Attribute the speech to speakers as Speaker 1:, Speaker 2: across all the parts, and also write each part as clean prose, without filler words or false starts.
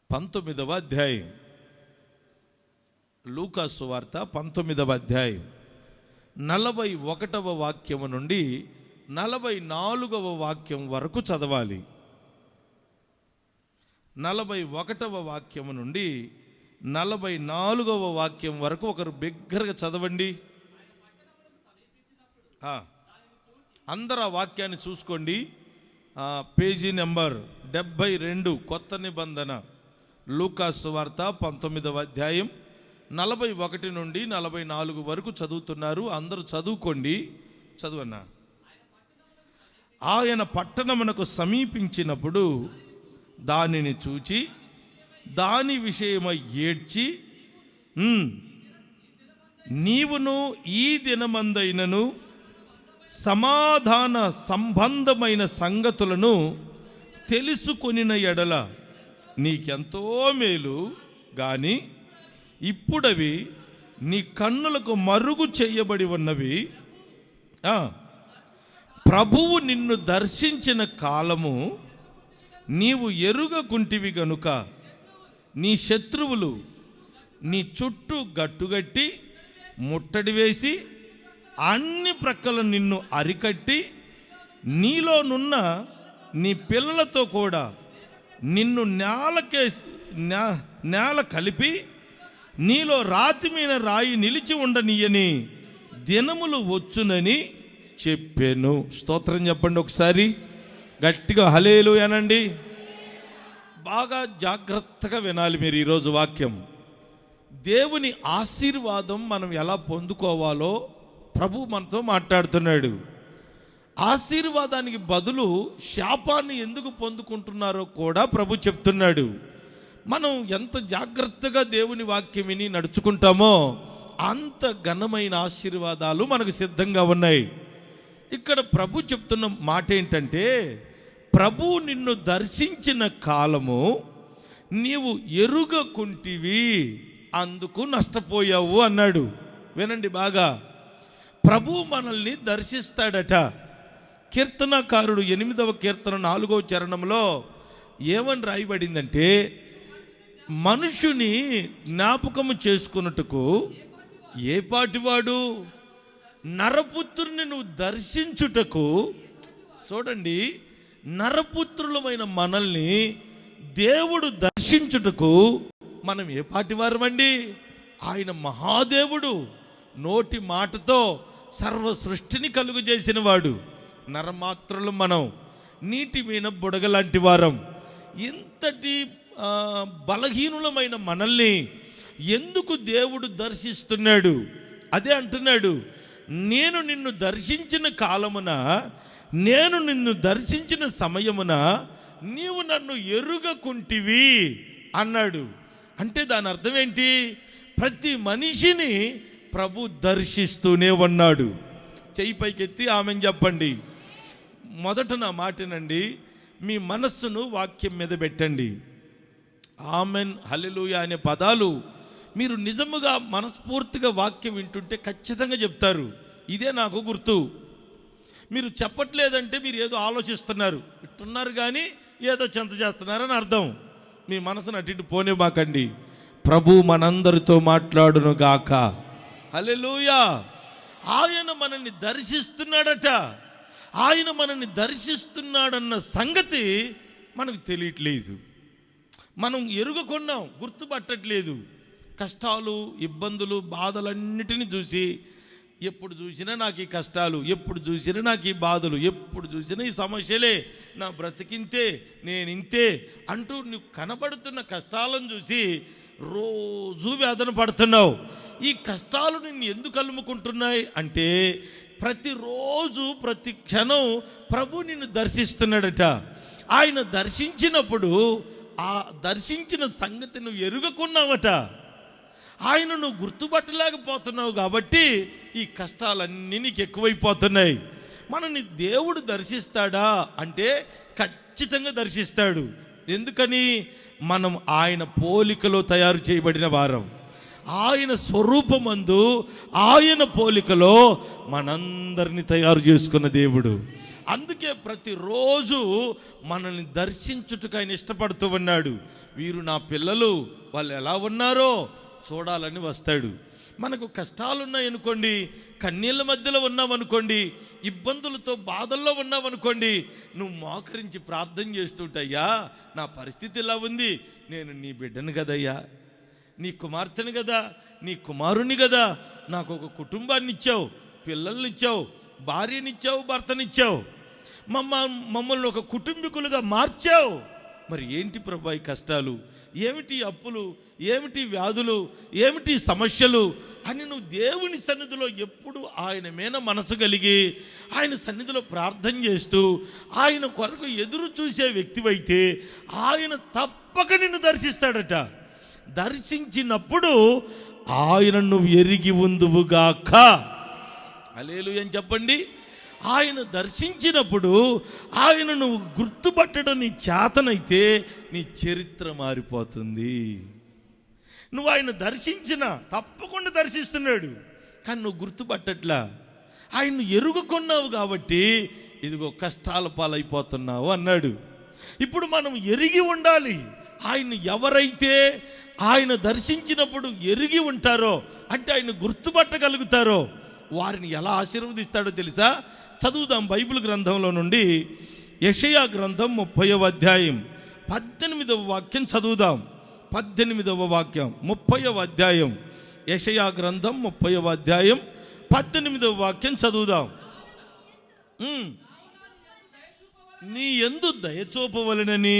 Speaker 1: 19వ అధ్యాయం, లూకా సువార్త 19వ అధ్యాయం 41వ వాక్యము నుండి 44వ వాక్యం వరకు చదవాలి. 41వ వాక్యము నుండి 44వ వాక్యం వరకు ఒకరు బిగ్గరగా చదవండి. అందరూ ఆ వాక్యాన్ని చూసుకోండి. పేజీ నెంబర్ 72, కొత్త నిబంధన, లూకా సువార్త 19వ అధ్యాయం 41 నుండి 44 వరకు చదువుతున్నారు. అందరూ చదువుకోండి. చదువన్నా. ఆయన పట్టణమునకు సమీపించినప్పుడు దానిని చూచి దాని విషయమై ఏడ్చి, నీవును ఈ దినమందైనను సమాధాన సంబంధమైన సంగతులను తెలుసుకొనిన ఎడల నీకెంతో మేలు, గాని ఇప్పుడవి నీ కన్నులకు మరుగు చేయబడి ఉన్నవి. ప్రభువు నిన్ను దర్శించిన కాలము నీవు ఎరుగకుంటివి గనుక నీ శత్రువులు నీ చుట్టూ గట్టుగట్టి ముట్టడి వేసి అన్ని ప్రక్కల నిన్ను అరికట్టి నీలోనున్న నీ పిల్లలతో కూడా నిన్ను నేల కలిపి నీలో రాతి మీద రాయి నిలిచి ఉండనీయని దినములు వచ్చునని చెప్పాను. స్తోత్రం చెప్పండి ఒకసారి గట్టిగా, హల్లెలూయా అనండి. బాగా జాగ్రత్తగా వినాలి మీరు ఈరోజు వాక్యం. దేవుని ఆశీర్వాదం మనం ఎలా పొందుకోవాలో ప్రభు మనతో మాట్లాడుతున్నాడు. ఆశీర్వాదానికి బదులు శాపాన్ని ఎందుకు పొందుకుంటున్నారో కూడా ప్రభు చెప్తున్నాడు. మనం ఎంత జాగ్రత్తగా దేవుని వాక్యం విని నడుచుకుంటామో అంత ఘనమైన ఆశీర్వాదాలు మనకు సిద్ధంగా ఉన్నాయి. ఇక్కడ ప్రభు చెప్తున్న మాట ఏంటంటే, ప్రభు నిన్ను దర్శించిన కాలము నీవు ఎరుగకుంటివి, అందుకు నష్టపోయావు అన్నాడు. వినండి బాగా. ప్రభు మనల్ని దర్శిస్తాడట. కీర్తనకారుడు 8వ కీర్తన 4వ చరణంలో ఏమని రాయబడిందంటే, మనుషుని జ్ఞాపకము చేసుకున్నట్టుకు ఏ పాటివాడు, నరపుత్రుని నువ్వు దర్శించుటకు. చూడండి, నరపుత్రులమైన మనల్ని దేవుడు దర్శించుటకు మనం ఏ పాటివారమండి? ఆయన మహాదేవుడు, నోటి మాటతో సర్వ సృష్టిని కలుగు చేసిన వాడు. నరమాత్రులు మనం, నీటి మీద బుడగలాంటి వారం. ఇంతటి బలహీనులమైన మనల్ని ఎందుకు దేవుడు దర్శిస్తున్నాడు? అదే అంటున్నాడు, నేను నిన్ను దర్శించిన కాలమున, నేను నిన్ను దర్శించిన సమయమున నీవు నన్ను ఎరుగకుంటివి అన్నాడు. అంటే దాని అర్థం ఏంటి? ప్రతి మనిషిని ప్రభు దర్శిస్తూనే ఉన్నాడు. చెయ్యి పైకెత్తి ఆమెన్ చెప్పండి. మొదట నా మాటనండి, మీ మనస్సును వాక్యం మీద పెట్టండి. ఆమెన్, హల్లెలూయా అనే పదాలు మీరు నిజముగా మనస్ఫూర్తిగా వాక్యం వింటుంటే ఖచ్చితంగా చెప్తారు. ఇదే నాకు గుర్తు. మీరు చెప్పట్లేదంటే మీరు ఏదో ఆలోచిస్తున్నారు, ఇట్టున్నారు కానీ ఏదో చింత చేస్తున్నారని అర్థం. మీ మనసును అటు ఇటు పోనివ్వకండి. ప్రభు మనందరితో మాట్లాడును గాక. హల్లెలూయా. ఆయన మనల్ని దర్శిస్తున్నాడట. ఆయన మనల్ని దర్శిస్తున్నాడన్న సంగతి మనకు తెలియట్లేదు. మనం ఎరుగకున్నాం, గుర్తుపట్టట్లేదు. కష్టాలు, ఇబ్బందులు, బాధలన్నిటినీ చూసి ఎప్పుడు చూసినా నాకు ఈ కష్టాలు, ఎప్పుడు చూసినా నాకు ఈ బాధలు, ఎప్పుడు చూసినా ఈ సమస్యలే, నా బ్రతికింతే, నేను ఇంతే అంటూ నువ్వు కనబడుతున్న కష్టాలను చూసి రోజు వేదన పడుతున్నావు. ఈ కష్టాలు నిన్ను ఎందుకు అలుముకుంటున్నాయి అంటే, ప్రతిరోజు ప్రతి క్షణం ప్రభు నిన్ను దర్శిస్తున్నాడట. ఆయన దర్శించినప్పుడు ఆ దర్శించిన సంగతి నువ్వు ఎరుగకున్నావట. ఆయన నువ్వు గుర్తుపట్టలేకపోతున్నావు కాబట్టి ఈ కష్టాలన్నీ నీకు ఎక్కువైపోతున్నాయి. మనని దేవుడు దర్శిస్తాడా అంటే ఖచ్చితంగా దర్శిస్తాడు. ఎందుకని? మనం ఆయన పోలికలో తయారు చేయబడిన వారం. ఆయన స్వరూపమందు, ఆయన పోలికలో మనందరినీ తయారు చేసుకున్న దేవుడు. అందుకే ప్రతిరోజు మనల్ని దర్శించుటకు ఆయన ఇష్టపడుతూ ఉన్నాడు. వీరు నా పిల్లలు, వాళ్ళు ఎలా ఉన్నారో చూడాలని వస్తాడు. మనకు కష్టాలు ఉన్నాయనుకోండి, కన్నీళ్ళ మధ్యలో ఉన్నామనుకోండి, ఇబ్బందులతో బాధల్లో ఉన్నామనుకోండి, నువ్వు మోకరించి ప్రార్థన చేస్తుంటయ్యా, నా పరిస్థితి ఇలా ఉంది, నేను నీ బిడ్డను కదయ్యా, నీ కుమార్తెను కదా, నీ కుమారుని కదా, నాకు ఒక కుటుంబాన్ని ఇచ్చావు, పిల్లల్ని ఇచ్చావు, భార్యనిచ్చావు, భర్తనిచ్చావు, మమ్మల్ని ఒక కుటుంబీకులుగా మార్చావు. మరి ఏంటి ప్రభా ఈ కష్టాలు, ఏమిటి అప్పులు, ఏమిటి వ్యాధులు, ఏమిటి సమస్యలు అని నువ్వు దేవుని సన్నిధిలో ఎప్పుడు ఆయన మీద మనసు కలిగి ఆయన సన్నిధిలో ప్రార్థన చేస్తూ ఆయన కొరకు ఎదురు చూసే వ్యక్తివైతే ఆయన తప్పక నిన్ను దర్శిస్తాడట. దర్శించినప్పుడు ఆయన నువ్వు ఎరిగి ఉందువుగాక. హల్లెలూయా అని చెప్పండి. ఆయన దర్శించినప్పుడు ఆయన నువ్వు గుర్తుపట్టడం నీ చేతనైతే నీ చరిత్ర మారిపోతుంది. నువ్వు ఆయన దర్శించిన, తప్పకుండా దర్శిస్తున్నాడు, కానీ నువ్వు గుర్తుపట్టట్లా. ఆయన్ను ఎరుగుకొన్నావు కాబట్టి ఇదిగో కష్టాల పాలైపోతున్నావు అన్నాడు. ఇప్పుడు మనం ఎరిగి ఉండాలి. ఆయన ఎవరైతే ఆయన దర్శించినప్పుడు ఎరిగి ఉంటారో, అంటే ఆయన గుర్తుపట్టగలుగుతారో, వారిని ఎలా ఆశీర్వదిస్తాడో తెలుసా? చదువుదాం బైబిల్ గ్రంథంలో నుండి యెషయా గ్రంథం 30వ అధ్యాయం 18వ వాక్యం చదువుదాం. 18వ వాక్యం 30వ అధ్యాయం యెషయా గ్రంథం 30వ అధ్యాయం 18వ వాక్యం చదువుదాం. నీ యందు దయచూపవలెనని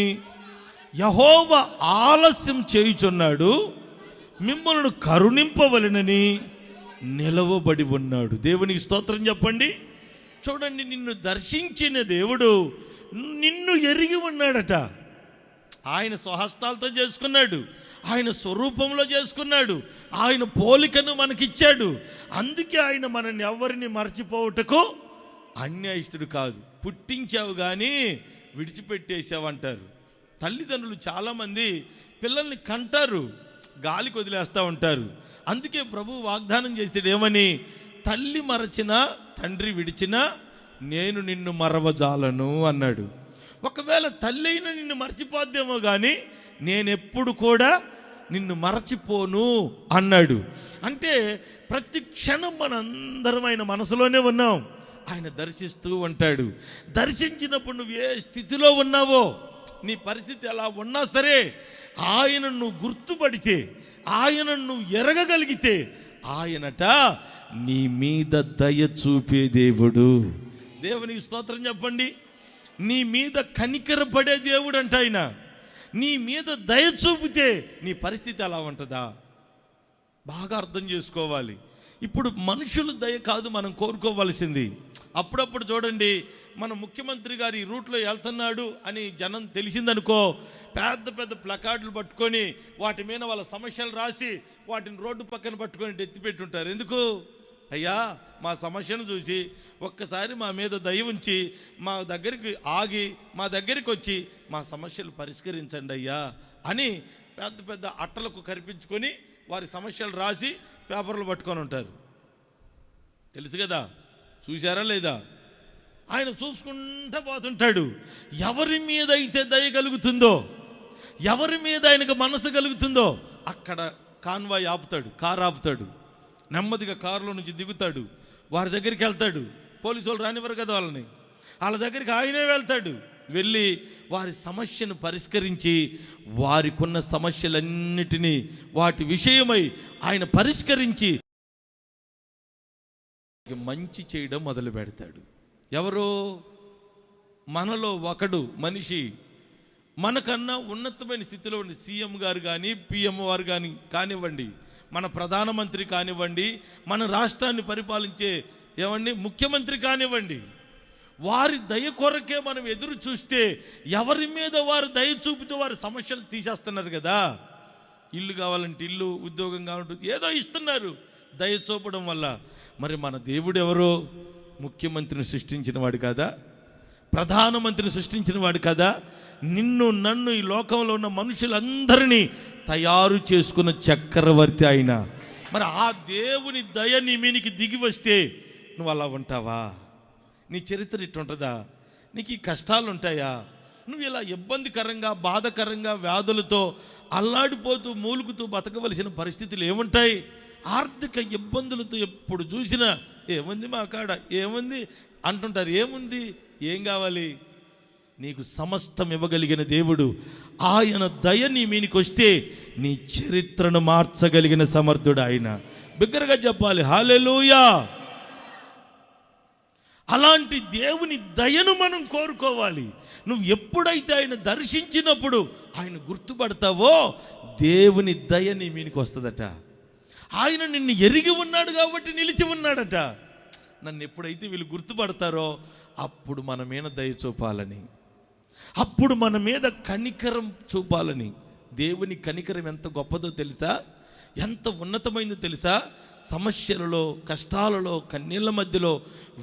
Speaker 1: యెహోవా ఆలస్యం చేయుచున్నాడు, మిమ్మల్ని కరుణింపవలెనని నిలవబడి ఉన్నాడు. దేవునికి స్తోత్రం చెప్పండి. చూడండి, నిన్ను దర్శించిన దేవుడు నిన్ను ఎరిగి ఉన్నాడట. ఆయన స్వహస్తాలతో చేసుకున్నాడు, ఆయన స్వరూపంలో చేసుకున్నాడు, ఆయన పోలికను మనకిచ్చాడు. అందుకే ఆయన మనల్ని ఎవరిని మర్చిపోవుటకు అన్యాయస్తుడు కాదు. పుట్టించావు కానీ విడిచిపెట్టేసావంటారు. తల్లిదండ్రులు చాలామంది పిల్లల్ని కంటారు, గాలికి వదిలేస్తూ ఉంటారు. అందుకే ప్రభు వాగ్దానం చేసాడు ఏమని? తల్లి మరచినా తండ్రి విడిచినా నేను నిన్ను మరవజాలను అన్నాడు. ఒకవేళ తల్లి అయినా నిన్ను మర్చిపోద్దేమో కానీ నేనెప్పుడు కూడా నిన్ను మరచిపోను అన్నాడు. అంటే ప్రతి క్షణం మనందరం ఆయన మనసులోనే ఉన్నాం. ఆయన దర్శిస్తూ ఉంటాడు. దర్శించినప్పుడు నువ్వు ఏ స్థితిలో ఉన్నావో, నీ పరిస్థితి ఎలా ఉన్నా సరే, ఆయన నువ్వు గుర్తుపడితే, ఆయన నువ్వు ఎరగగలిగితే, ఆయనట నీ మీద దయ చూపే దేవుడు. దేవునికి స్తోత్రం చెప్పండి. నీ మీద కనికరపడే దేవుడు అంట ఆయన. నీ మీద దయ చూపితే నీ పరిస్థితి ఎలా ఉంటుందా? బాగా అర్థం చేసుకోవాలి. ఇప్పుడు మనుషుల దయ కాదు మనం కోరుకోవాల్సింది. అప్పుడప్పుడు చూడండి, మన ముఖ్యమంత్రి గారు ఈ రూట్లో వెళ్తున్నాడు అని జనం తెలిసిందనుకో, పెద్ద పెద్ద ప్లకార్డులు పట్టుకొని వాటి మీద వాళ్ళ సమస్యలు రాసి వాటిని రోడ్డు పక్కన పట్టుకొని ఎత్తిపెట్టుంటారు. ఎందుకు? అయ్యా, మా సమస్యను చూసి ఒక్కసారి మా మీద దయ ఉంచి మా దగ్గరికి ఆగి మా దగ్గరికి వచ్చి మా సమస్యలు పరిష్కరించండి అయ్యా అని పెద్ద పెద్ద అట్టలకు కనిపించుకొని వారి సమస్యలు రాసి పేపర్లు పట్టుకొని ఉంటారు. తెలుసు కదా, చూశారా లేదా? ఆయన చూసుకుంటూ పోతుంటాడు. ఎవరి మీద అయితే దయ కలుగుతుందో, ఎవరి మీద ఆయనకు మనసు కలుగుతుందో అక్కడ కాన్వాయ్ ఆపుతాడు, కారు ఆపుతాడు. నెమ్మదిగా కారులో నుంచి దిగుతాడు, వారి దగ్గరికి వెళ్తాడు. పోలీసు వాళ్ళు రానివ్వరు కదా వాళ్ళని, వాళ్ళ దగ్గరికి ఆయనే వెళ్తాడు. వెళ్ళి వారి సమస్యను పరిష్కరించి వారికున్న సమస్యలన్నిటినీ వాటి విషయమై ఆయన పరిష్కరించి మంచి చేయడం మొదలు పెడతాడు. ఎవరో మనలో ఒకడు మనిషి, మనకన్నా ఉన్నతమైన స్థితిలో ఉన్న సీఎం గారు కానీ పిఎం వారు కానీ కానివ్వండి, మన ప్రధానమంత్రి కానివ్వండి, మన రాష్ట్రాన్ని పరిపాలించే ముఖ్యమంత్రి కానివ్వండి, వారి దయ కొరకే మనం ఎదురు చూస్తే ఎవరి మీద వారు దయ చూపుతూ వారి సమస్యలు తీసేస్తున్నారు కదా. ఇల్లు కావాలంటే ఇల్లు, ఉద్యోగం కావాలంటే ఏదో ఇస్తున్నారు దయ చూపడం వల్ల. మరి మన దేవుడు ఎవరో? ముఖ్యమంత్రిని సృష్టించిన వాడు కదా, ప్రధానమంత్రిని సృష్టించిన వాడు కదా, నిన్ను నన్ను ఈ లోకంలో ఉన్న మనుషులందరినీ తయారు చేసుకున్న చక్రవర్తి ఆయన. మరి ఆ దేవుని దయ నీ మీనికి దిగి వస్తే నువ్వు అలా ఉంటావా? నీ చరిత్ర ఇట్టుంటుందా? నీకు ఈ కష్టాలు ఉంటాయా? నువ్వు ఇలా ఇబ్బందికరంగా బాధకరంగా వ్యాధులతో అల్లాడిపోతూ మూలుగుతూ బతకవలసిన పరిస్థితులు ఏముంటాయి? ఆర్థిక ఇబ్బందులతో ఎప్పుడు చూసినా ఏముంది మా కాడ, ఏముంది అంటుంటారు. ఏముంది? ఏం కావాలి? నీకు సమస్తం ఇవ్వగలిగిన దేవుడు, ఆయన దయ నీ మీనికి వస్తే నీ చరిత్రను మార్చగలిగిన సమర్థుడు ఆయన. బిగ్గరగా చెప్పాలి హల్లెలూయా. అలాంటి దేవుని దయను మనం కోరుకోవాలి. నువ్వు ఎప్పుడైతే ఆయన దర్శించినప్పుడు ఆయన గుర్తుపడతావో దేవుని దయ నీ మీనికి వస్తుందట. ఆయన నిన్ను ఎరిగి ఉన్నాడు కాబట్టి నిలిచి ఉన్నాడట. నన్ను ఎప్పుడైతే వీళ్ళు గుర్తుపడతారో అప్పుడు మన మీద దయ చూపాలని, అప్పుడు మన మీద కనికరం చూపాలని. దేవుని కనికరం ఎంత గొప్పదో తెలుసా? ఎంత ఉన్నతమైందో తెలుసా? సమస్యలలో, కష్టాలలో, కన్నీళ్ళ మధ్యలో,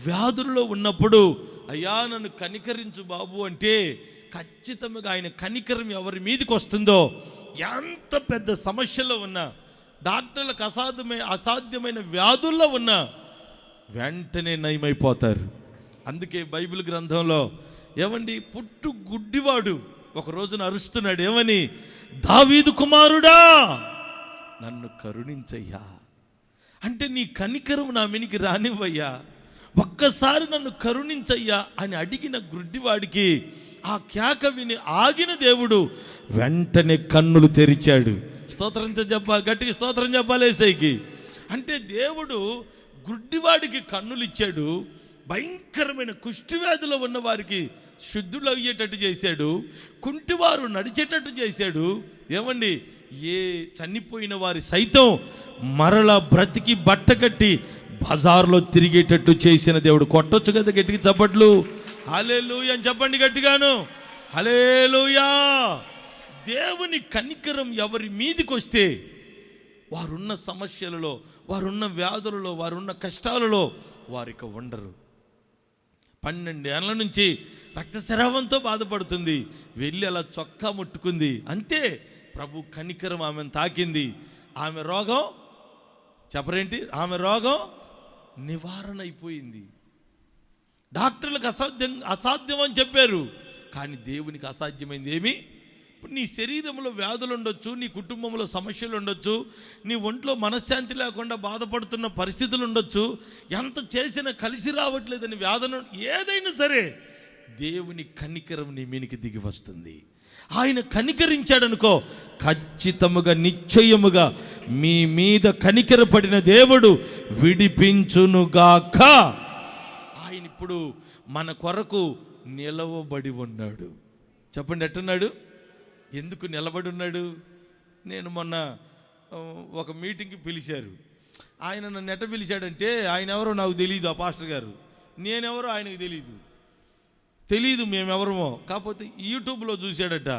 Speaker 1: వ్యాధులలో ఉన్నప్పుడు అయ్యా నన్ను కనికరించు బాబు అంటే ఖచ్చితంగా ఆయన కనికరం ఎవరి మీదకి వస్తుందో, ఎంత పెద్ద సమస్యలో ఉన్నా, డాక్టర్లకు అసాధ్యమైన వ్యాధుల్లో ఉన్నా వెంటనే నయమైపోతారు. అందుకే బైబిల్ గ్రంథంలో ఏమండి, పుట్టు గుడ్డివాడు ఒక రోజున అరుస్తున్నాడు. ఏమని? దావీదు కుమారుడా నన్ను కరుణించయ్యా. అంటే నీ కనికరం నా మీనికి రానివ్వయ్యా, ఒక్కసారి నన్ను కరుణించయ్యా అని అడిగిన గుడ్డివాడికి ఆ కేక విని ఆగిన దేవుడు వెంటనే కన్నులు తెరిచాడు. స్తోత్రంతో చెప్పాలి, గట్టిగా స్తోత్రం చెప్పాలి యేసయ్యకి. అంటే దేవుడు గుడ్డివాడికి కన్నులు ఇచ్చాడు, భయంకరమైన కుష్ఠవ్యాధిలో ఉన్న వారికి శుద్ధులు అయ్యేటట్టు చేశాడు, కుంటివారు నడిచేటట్టు చేశాడు. ఏమండి, ఏ చనిపోయిన వారి సైతం మరలా బ్రతికి బట్ట కట్టి బజార్లో తిరిగేటట్టు చేసిన దేవుడు. కొట్టొచ్చు కదా గట్టిగా చప్పట్లు, హల్లెలూయా అని చెప్పండి గట్టిగాను, హల్లెలూయా. దేవుని కనికరం ఎవరి మీదికి వస్తే వారున్న సమస్యలలో, వారున్న వ్యాధులలో, వారున్న కష్టాలలో వారిక ఉండరు. 12 ఏళ్ళ నుంచి రక్తస్రావంతో బాధపడుతుంది, వెళ్ళి అలా చొక్కా ముట్టుకుంది, అంతే ప్రభు కనికరం ఆమెను తాకింది. ఆమె రోగం చెప్పరేంటి, ఆమె రోగం నివారణ అయిపోయింది. డాక్టర్లకు అసాధ్యం అని చెప్పారు, కానీ దేవునికి అసాధ్యమైంది ఏమి? ఇప్పుడు నీ శరీరంలో వ్యాధులు ఉండొచ్చు, నీ కుటుంబంలో సమస్యలు ఉండొచ్చు, నీ ఒంట్లో మనశ్శాంతి లేకుండా బాధపడుతున్న పరిస్థితులు ఉండొచ్చు, ఎంత చేసినా కలిసి రావట్లేదని వ్యాధులు, ఏదైనా సరే దేవుని కనికరం నీ మీనికి దిగి వస్తుంది. ఆయన కనికరించాడనుకో, ఖచ్చితముగా నిశ్చయముగా మీ మీద కనికరపడిన దేవుడు విడిపించునుగాక. ఆయన ఇప్పుడు మన కొరకు నిలవబడి ఉన్నాడు. చెప్పండి, ఎట్టున్నాడు? ఎందుకు నిలబడి ఉన్నాడు? నేను మొన్న ఒక మీటింగ్కి పిలిచారు. ఆయన నన్ను ఎట్ట పిలిచాడంటే, ఆయన ఎవరో నాకు తెలియదు, ఆ పాస్టర్ గారు, నేనెవరో ఆయనకు తెలీదు మేమెవరమో. కాకపోతే యూట్యూబ్లో చూశాడట.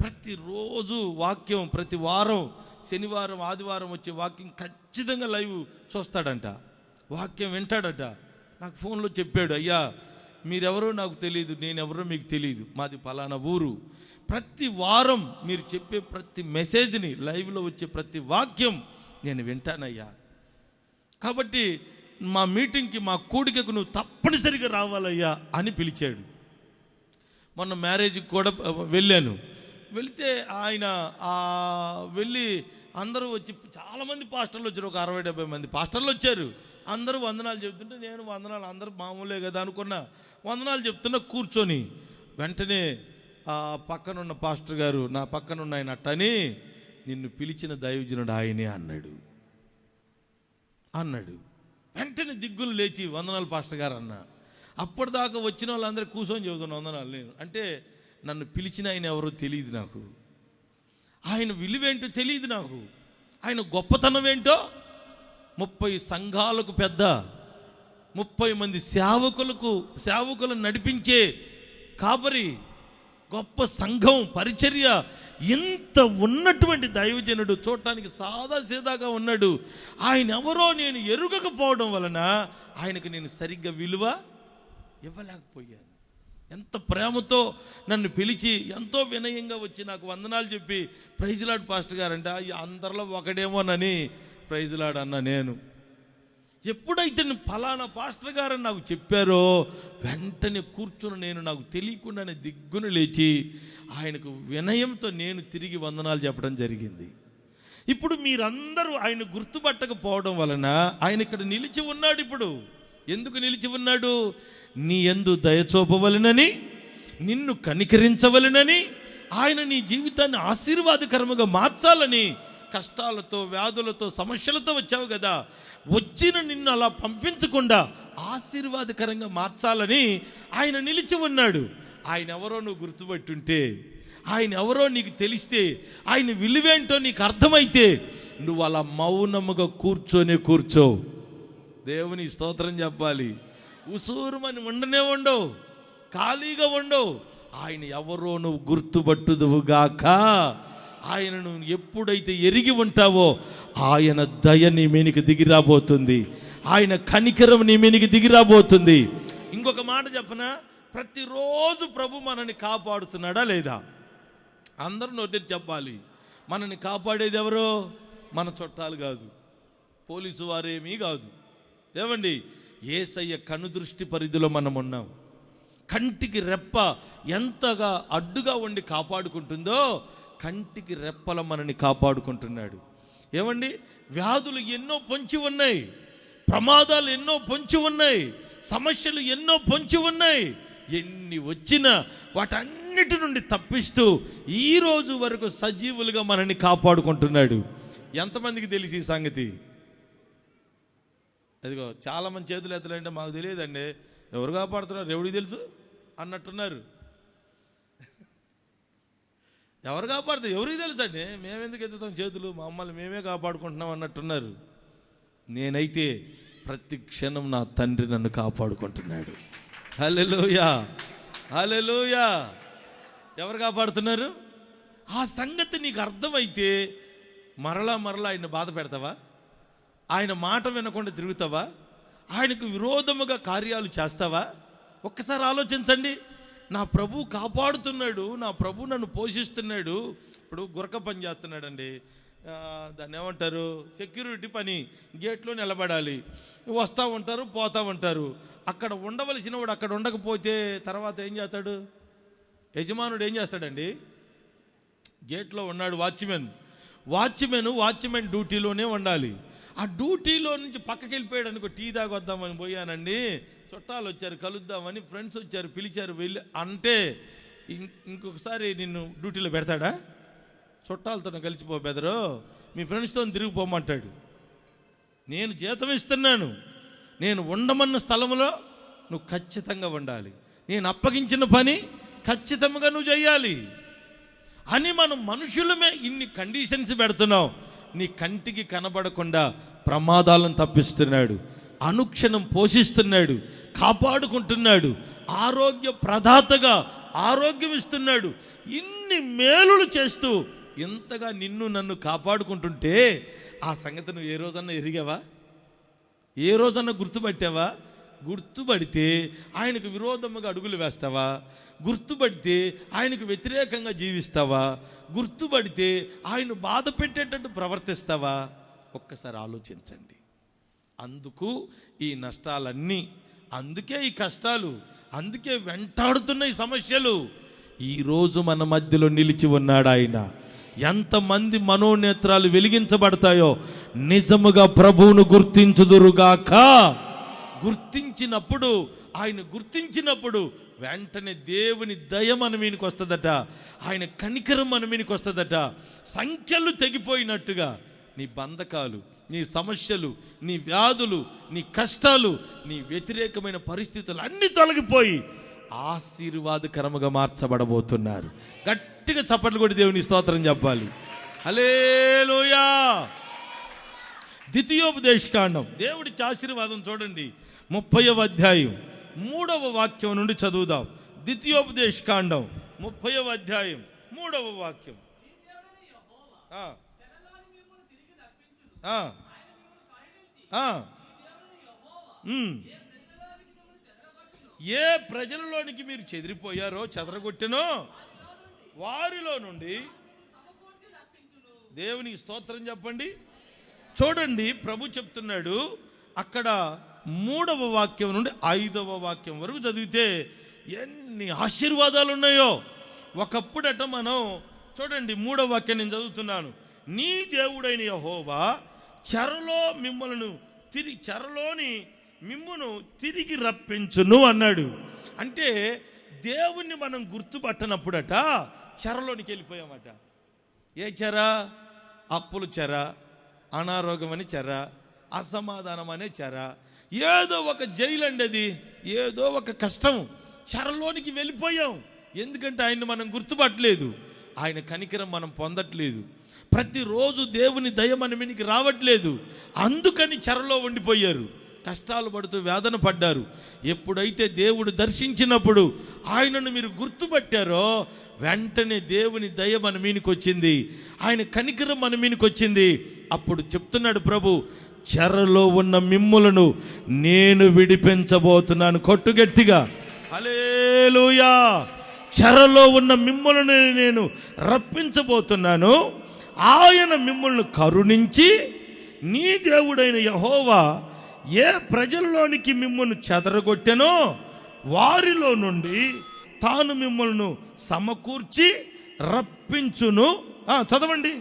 Speaker 1: ప్రతిరోజు వాక్యం, ప్రతి వారం శనివారం ఆదివారం వచ్చే వాక్యం ఖచ్చితంగా లైవ్ చూస్తాడంట, వాక్యం వింటాడట. నాకు ఫోన్లో చెప్పాడు, అయ్యా మీరెవరో నాకు తెలియదు, నేనెవరో మీకు తెలియదు, మాది పలానా ఊరు, ప్రతి వారం మీరు చెప్పే ప్రతి మెసేజ్ని, లైవ్లో వచ్చే ప్రతి వాక్యం నేను వింటానయ్యా. కాబట్టి మా మీటింగ్కి, మా కూడికకు నువ్వు తప్పనిసరిగా రావాలయ్యా అని పిలిచాడు. మొన్న మ్యారేజ్కి కూడా వెళ్ళాను. వెళితే ఆయన వెళ్ళి అందరూ వచ్చి, చాలామంది పాస్టర్లు వచ్చారు, ఒక 60-70 మంది పాస్టర్లు వచ్చారు. అందరూ వందనాలు చెబుతుంటే నేను వందనాలు, అందరూ మామూలే కదా అనుకున్నా, వందనాలు చెప్తున్నా కూర్చొని. వెంటనే ఆ పక్కనున్న పాస్టర్ గారు నా పక్కనున్న ఆయన అట్టని, నిన్ను పిలిచిన దైవజనుడు ఆయనే అన్నాడు. వెంటనే దిగ్గులు లేచి వందనాలు పాస్టర్ గారు అన్నా. అప్పటిదాకా వచ్చిన వాళ్ళందరూ కూర్చొని చెబుతున్నా వందనాలు. నేను అంటే నన్ను పిలిచిన ఆయన ఎవరో తెలియదు నాకు, ఆయన విలువేంటో తెలియదు నాకు, ఆయన గొప్పతనం ఏంటో. 30 సంఘాలకు పెద్ద, 30 మంది సేవకులను నడిపించే కాపరి, గొప్ప సంఘం పరిచర్య, ఇంత ఉన్నటువంటి దైవజనుడు చూడటానికి సాదాసీదాగా ఉన్నాడు. ఆయన ఎవరో నేను ఎరుగకపోవడం వలన ఆయనకు నేను సరిగ్గా విలువ ఇవ్వలేకపోయాను. ఎంత ప్రేమతో నన్ను పిలిచి ఎంతో వినయంగా వచ్చి నాకు వందనాలు చెప్పి, ప్రైజ్ లార్డ్ పాస్టర్ గారు అంటే అందరిలో ఒకడేమోనని ప్రైజ్ లార్డ్ అన్నా. నేను ఎప్పుడైతే ఫలానా పాస్టర్ గారు నాకు చెప్పారో వెంటనే కూర్చుని నేను నాకు తెలియకుండానే దిగ్గున లేచి ఆయనకు వినయంతో నేను తిరిగి వందనాలు చెప్పడం జరిగింది. ఇప్పుడు మీరందరూ ఆయన గుర్తుపట్టకపోవడం వలన ఆయన ఇక్కడ నిలిచి ఉన్నాడు. ఇప్పుడు ఎందుకు నిలిచి ఉన్నాడు? నీ యందు దయచూపవలెనని, నిన్ను కనికరించవలెనని, ఆయన నీ జీవితాన్ని ఆశీర్వాదకరముగా మార్చాలని. కష్టాలతో, వ్యాధులతో, సమస్యలతో వచ్చావు కదా, వచ్చిన నిన్ను అలా పంపించకుండా ఆశీర్వాదకరంగా మార్చాలని ఆయన నిలిచి ఉన్నాడు. ఆయన ఎవరో నువ్వు గుర్తుపట్టుంటే, ఆయన ఎవరో నీకు తెలిస్తే, ఆయన విలువేంటో నీకు అర్థమైతే నువ్వు అలా మౌనముగా కూర్చో. దేవుని స్తోత్రం చెప్పాలి. ఉసూరుమని ఉండనే ఉండవు, ఖాళీగా ఉండవు. ఆయన ఎవరో నువ్వు గుర్తుపట్టుదువుగాక. ఆయనను ఎప్పుడైతే ఎరిగి ఉంటావో ఆయన దయ నీ మీనికి దిగిరాబోతుంది, ఆయన కనికరం నీ మీనికి దిగిరాబోతుంది. ఇంకొక మాట చెప్పనా, ప్రతిరోజు ప్రభు మనల్ని కాపాడుతున్నాడా లేదా? అందరూ నోరు చెప్పాలి. మనల్ని కాపాడేది ఎవరో? మన చుట్టాలు కాదు, పోలీసు వారేమీ కాదు. ఏమండి, యేసయ్య కనుదృష్టి పరిధిలో మనం ఉన్నాం. కంటికి రెప్ప ఎంతగా అడ్డుగా ఉండి కాపాడుకుంటుందో కంటికి రెప్పల మనని కాపాడుకుంటున్నాడు. ఏమండి, వ్యాధులు ఎన్నో పొంచి ఉన్నాయి, ప్రమాదాలు ఎన్నో పొంచి ఉన్నాయి, సమస్యలు ఎన్నో పొంచి ఉన్నాయి. ఎన్ని వచ్చినా వాటన్నిటి నుండి తప్పిస్తూ ఈరోజు వరకు సజీవులుగా మనని కాపాడుకుంటున్నాడు. ఎంతమందికి తెలిసి ఈ సంగతి? అదిగో చాలామంది చేతులు ఎత్తలంటే మాకు తెలియదండి, ఎవరు కాపాడుతున్నారు, ఎవరికి తెలుసు అన్నట్టున్నారు. ఎవరు కాపాడుతారు, ఎవరికి తెలుసు అండి, మేమెందుకు ఎత్తుతాం చేతులు, మమ్మల్ని మేమే కాపాడుకుంటున్నాం అన్నట్టున్నారు. నేనైతే ప్రతి క్షణం నా తండ్రి నన్ను కాపాడుకుంటున్నాడు. హల్లెలూయా, హల్లెలూయా. ఎవరు కాపాడుతున్నారు? ఆ సంగతి నీకు అర్థమైతే మరలా ఆయన బాధ పెడతావా? ఆయన మాట వినకుండా తిరుగుతావా? ఆయనకు విరోధముగా కార్యాలు చేస్తావా? ఒక్కసారి ఆలోచించండి. నా ప్రభు కాపాడుతున్నాడు, నా ప్రభు నన్ను పోషిస్తున్నాడు. ఇప్పుడు గురక పని చేస్తున్నాడండి, దాన్ని ఏమంటారు, సెక్యూరిటీ పని. గేట్లో నిలబడాలి, వస్తూ ఉంటారు, పోతూ ఉంటారు. అక్కడ ఉండవలసిన వాడు అక్కడ ఉండకపోతే తర్వాత ఏం చేస్తాడు? యజమానుడు ఏం చేస్తాడండి? గేట్లో ఉన్నాడు వాచ్మెన్ డ్యూటీలోనే ఉండాలి. ఆ డ్యూటీలో నుంచి పక్కకి వెళ్ళిపోయాడు అనుకో, టీ తాగొద్దామని పోయానండి, చుట్టాలు వచ్చారు కలుద్దామని, ఫ్రెండ్స్ వచ్చారు పిలిచారు వెళ్ళి అంటే ఇంకొకసారి నిన్ను డ్యూటీలో పెడతాడా? చుట్టాలతో కలిసిపో బెదరు, మీ ఫ్రెండ్స్తో తిరిగిపోమంటాడు. నేను జీతం ఇస్తున్నాను, నేను ఉండమన్న స్థలంలో నువ్వు ఖచ్చితంగా ఉండాలి, నేను అప్పగించిన పని ఖచ్చితంగా నువ్వు చేయాలి అని మనం మనుషులమే ఇన్ని కండిషన్స్ పెడుతున్నాం. నీ కంటికి కనబడకుండా ప్రమాదాలను తప్పిస్తున్నాడు, అనుక్షణం పోషిస్తున్నాడు, కాపాడుకుంటున్నాడు, ఆరోగ్య ప్రదాతగా ఆరోగ్యం ఇస్తున్నాడు. ఇన్ని మేలులు చేస్తూ ఇంతగా నిన్ను నన్ను కాపాడుకుంటుంటే ఆ సంగతి నువ్వు ఏ రోజన్నా ఎరిగావా? ఏ రోజన్నా గుర్తుపట్టావా? గుర్తుపడితే ఆయనకు విరోధముగా అడుగులు వేస్తావా? గుర్తుపడితే ఆయనకు వ్యతిరేకంగా జీవిస్తావా? గుర్తుపడితే ఆయన బాధ పెట్టేటట్టు ప్రవర్తిస్తావా? ఒక్కసారి ఆలోచించండి. అందుకు ఈ నష్టాలన్నీ, అందుకే ఈ కష్టాలు, అందుకే వెంటాడుతున్న ఈ సమస్యలు. ఈరోజు మన మధ్యలో నిలిచి ఉన్నాడు ఆయన. ఎంతమంది మనోనేత్రాలు వెలిగించబడతాయో నిజముగా ప్రభువును గుర్తించుదురుగాక. గుర్తించినప్పుడు వెంటనే దేవుని దయ మన మీదకి వస్తుందట, ఆయన కనికరం మన మీదకి వస్తుందట. సంఖ్యలు తెగిపోయినట్టుగా నీ బంధకాలు, నీ సమస్యలు, నీ వ్యాధులు, నీ కష్టాలు, నీ వ్యతిరేకమైన పరిస్థితులు అన్నీ తొలగిపోయి ఆశీర్వాదకరముగా మార్చబడబోతున్నారు. గట్టిగా చప్పట్లు కొట్టి దేవుని స్తోత్రం చెప్పాలి. హల్లెలూయా. ద్వితీయోపదేశకాండం, దేవుడి ఆశీర్వాదం చూడండి, 30వ అధ్యాయం 3వ వాక్యం నుండి చదువుదాం. ద్వితీయోపదేశకాండం 30వ అధ్యాయం 3వ వాక్యం. ఏ ప్రజలలోనికి మీరు చెదిరిపోయారో, చెదరగొట్టినో వారిలో నుండి దేవునికి స్తోత్రం చెప్పండి. చూడండి, ప్రభు చెప్తున్నాడు, అక్కడ 3వ వాక్యం నుండి 5వ వాక్యం వరకు చదివితే ఎన్ని ఆశీర్వాదాలు ఉన్నాయో. ఒకప్పుడట మనం చూడండి, 3వ వాక్యం నేను చదువుతున్నాను. నీ దేవుడైన యెహోవా చెరలోని మిమ్మును తిరిగి రప్పించును అన్నాడు. అంటే దేవుణ్ణి మనం గుర్తుపట్టనప్పుడట చెరలోనికి వెళ్ళిపోయామట. ఏ చెర? అప్పుల చెర, అనారోగ్యం అని చెర, అసమాధానం అనే చెర, ఏదో ఒక జైలు అండి, అది ఏదో ఒక కష్టం. చెరలోనికి వెళ్ళిపోయాం. ఎందుకంటే ఆయన్ని మనం గుర్తుపట్టలేదు, ఆయన కనికరం మనం పొందట్లేదు, ప్రతిరోజు దేవుని దయ మన మీదకి రావట్లేదు. అందుకని చెరలో ఉండిపోయారు, కష్టాలు పడుతూ వేదన పడ్డారు. ఎప్పుడైతే దేవుడు దర్శించినప్పుడు ఆయనను మీరు గుర్తుపట్టారో వెంటనే దేవుని దయ మన మీదకి వచ్చింది, ఆయన కనికరం మన మీదకి వచ్చింది. అప్పుడు చెప్తున్నాడు ప్రభు, చెరలో ఉన్న మిమ్ములను నేను విడిపించబోతున్నాను. కొట్టు గట్టిగా హల్లెలూయా. చెరలో ఉన్న మిమ్ములను నేను రప్పించబోతున్నాను. ఆయన మిమ్మల్ని కరుణించి నీ దేవుడైన యెహోవా ఏ ప్రజల్లోనికి మిమ్మల్ని చెదరగొట్టెనో వారిలో నుండి తాను మిమ్మల్ని సమకూర్చి రప్పించును. చదవండి.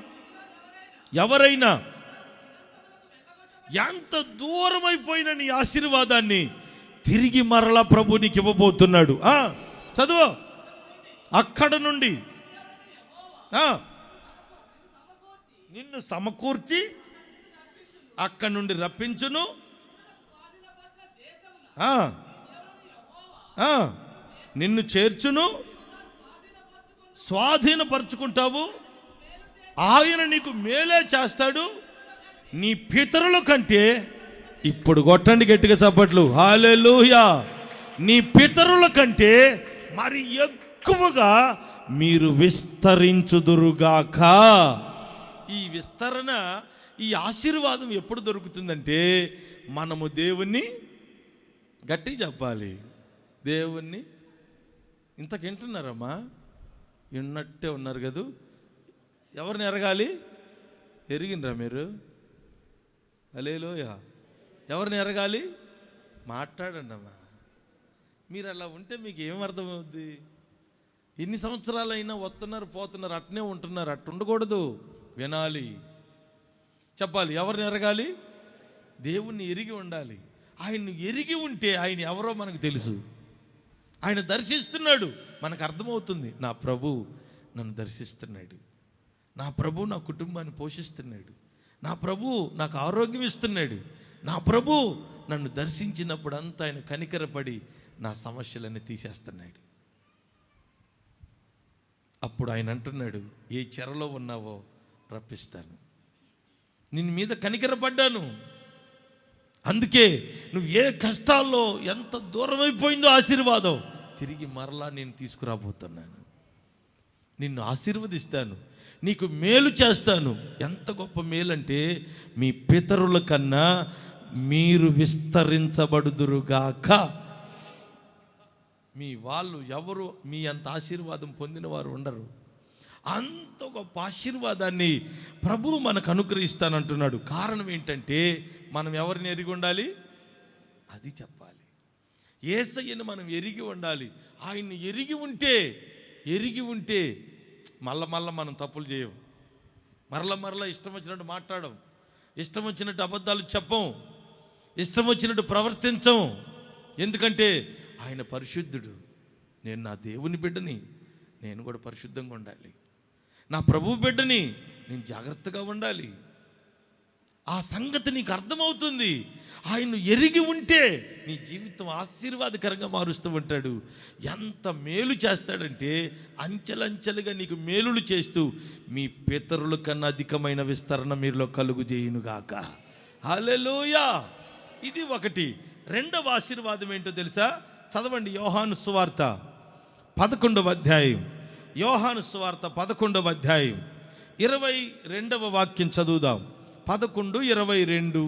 Speaker 1: ఎవరైనా ఎంత దూరమైపోయిన నీ ఆశీర్వాదాన్ని తిరిగి మరలా ప్రభు నీకు ఇవ్వబోతున్నాడు. చదువు. అక్కడ నుండి నిన్ను సమకూర్చి అక్కడ నుండి రప్పించును. నిన్ను చేర్చును, స్వాధీనపరుచుకుంటావు. ఆయన నీకు మేలే చేస్తాడు. నీ పితరుల కంటే, ఇప్పుడు కొట్టండి గట్టిగా చప్పట్లు, హల్లెలూయా, నీ పితరుల కంటే మరి ఎక్కువగా మీరు విస్తరించుదురుగాక. ఈ విస్తరణ, ఈ ఆశీర్వాదం ఎప్పుడు దొరుకుతుందంటే మనము దేవుణ్ణి గట్టి చెప్పాలి. దేవుణ్ణి ఇంతకింటున్నారమ్మా, విన్నట్టే ఉన్నారు కదూ. ఎవరిని ఎరగాలి? ఎరిగినరా మీరు? హల్లెలూయా. ఎవరిని ఎరగాలి? మాట్లాడండి అమ్మా. మీరు అలా ఉంటే మీకు ఏం అర్థమవుద్ది? ఎన్ని సంవత్సరాలైనా వస్తున్నారు పోతున్నారు, అట్నే ఉంటున్నారు. అట్టు ఉండకూడదు, వినాలి, చెప్పాలి. ఎవరిని ఎరగాలి? దేవుణ్ణి ఎరిగి ఉండాలి. ఆయన్ని ఎరిగి ఉంటే ఆయన ఎవరో మనకు తెలుసు. ఆయన దర్శిస్తున్నాడు, మనకు అర్థమవుతుంది. నా ప్రభు నన్ను దర్శిస్తున్నాడు, నా ప్రభు నా కుటుంబాన్ని పోషిస్తున్నాడు, నా ప్రభు నాకు ఆరోగ్యం ఇస్తున్నాడు, నా ప్రభు నన్ను దర్శించినప్పుడు అంతా ఆయన కనికరపడి నా సమస్యలన్నీ తీసేస్తున్నాడు. అప్పుడు ఆయన అంటున్నాడు, ఏ చెరలో ఉన్నావో రప్పిస్తాను, నిన్ను మీద కనికరపడ్డాను. అందుకే నువ్వు ఏ కష్టాల్లో ఎంత దూరం అయిపోయిందో ఆశీర్వాదం తిరిగి మరలా నేను తీసుకురాబోతున్నాను. నిన్ను ఆశీర్వదిస్తాను, నీకు మేలు చేస్తాను. ఎంత గొప్ప మేలు అంటే మీ పితరుల కన్నా మీరు విస్తరించబడుదురుగాక. మీ వాళ్ళు ఎవరు మీ అంత ఆశీర్వాదం పొందిన వారు ఉండరు. అంత గొప్ప ఆశీర్వాదాన్ని ప్రభువు మనకు అనుగ్రహిస్తానంటున్నాడు. కారణం ఏంటంటే మనం ఎవరిని ఎరిగి ఉండాలి? అది చెప్పాలి. యేసయ్యను మనం ఎరిగి ఉండాలి. ఆయన్ని ఎరిగి ఉంటే మళ్ళా మనం తప్పులు చేయం, మరలా ఇష్టం వచ్చినట్టు మాట్లాడం, ఇష్టం వచ్చినట్టు అబద్ధాలు చెప్పం, ఇష్టం వచ్చినట్టు ప్రవర్తించం. ఎందుకంటే ఆయన పరిశుద్ధుడు. నేను నా దేవుని బిడ్డని, నేను కూడా పరిశుద్ధంగా ఉండాలి. నా ప్రభువు బిడ్డని, నేను జాగ్రత్తగా ఉండాలి. ఆ సంగతి నీకు అర్థమవుతుంది. ఆయన్ను ఎరిగి ఉంటే నీ జీవితం ఆశీర్వాదకరంగా మారుస్తూ ఉంటాడు. ఎంత మేలు చేస్తాడంటే అంచెలంచెలుగా నీకు మేలులు చేస్తూ మీ పితరుల కన్నా అధికమైన విస్తరణ మీలో కలుగు చేయునుగాక. హల్లెలూయా. ఇది ఒకటి. రెండవ ఆశీర్వాదం ఏంటో తెలుసా? చదవండి, యోహాను సువార్త 11వ అధ్యాయం. యోహాను సువార్త 11వ అధ్యాయం 22వ వాక్యం చదువుదాం. 11:22.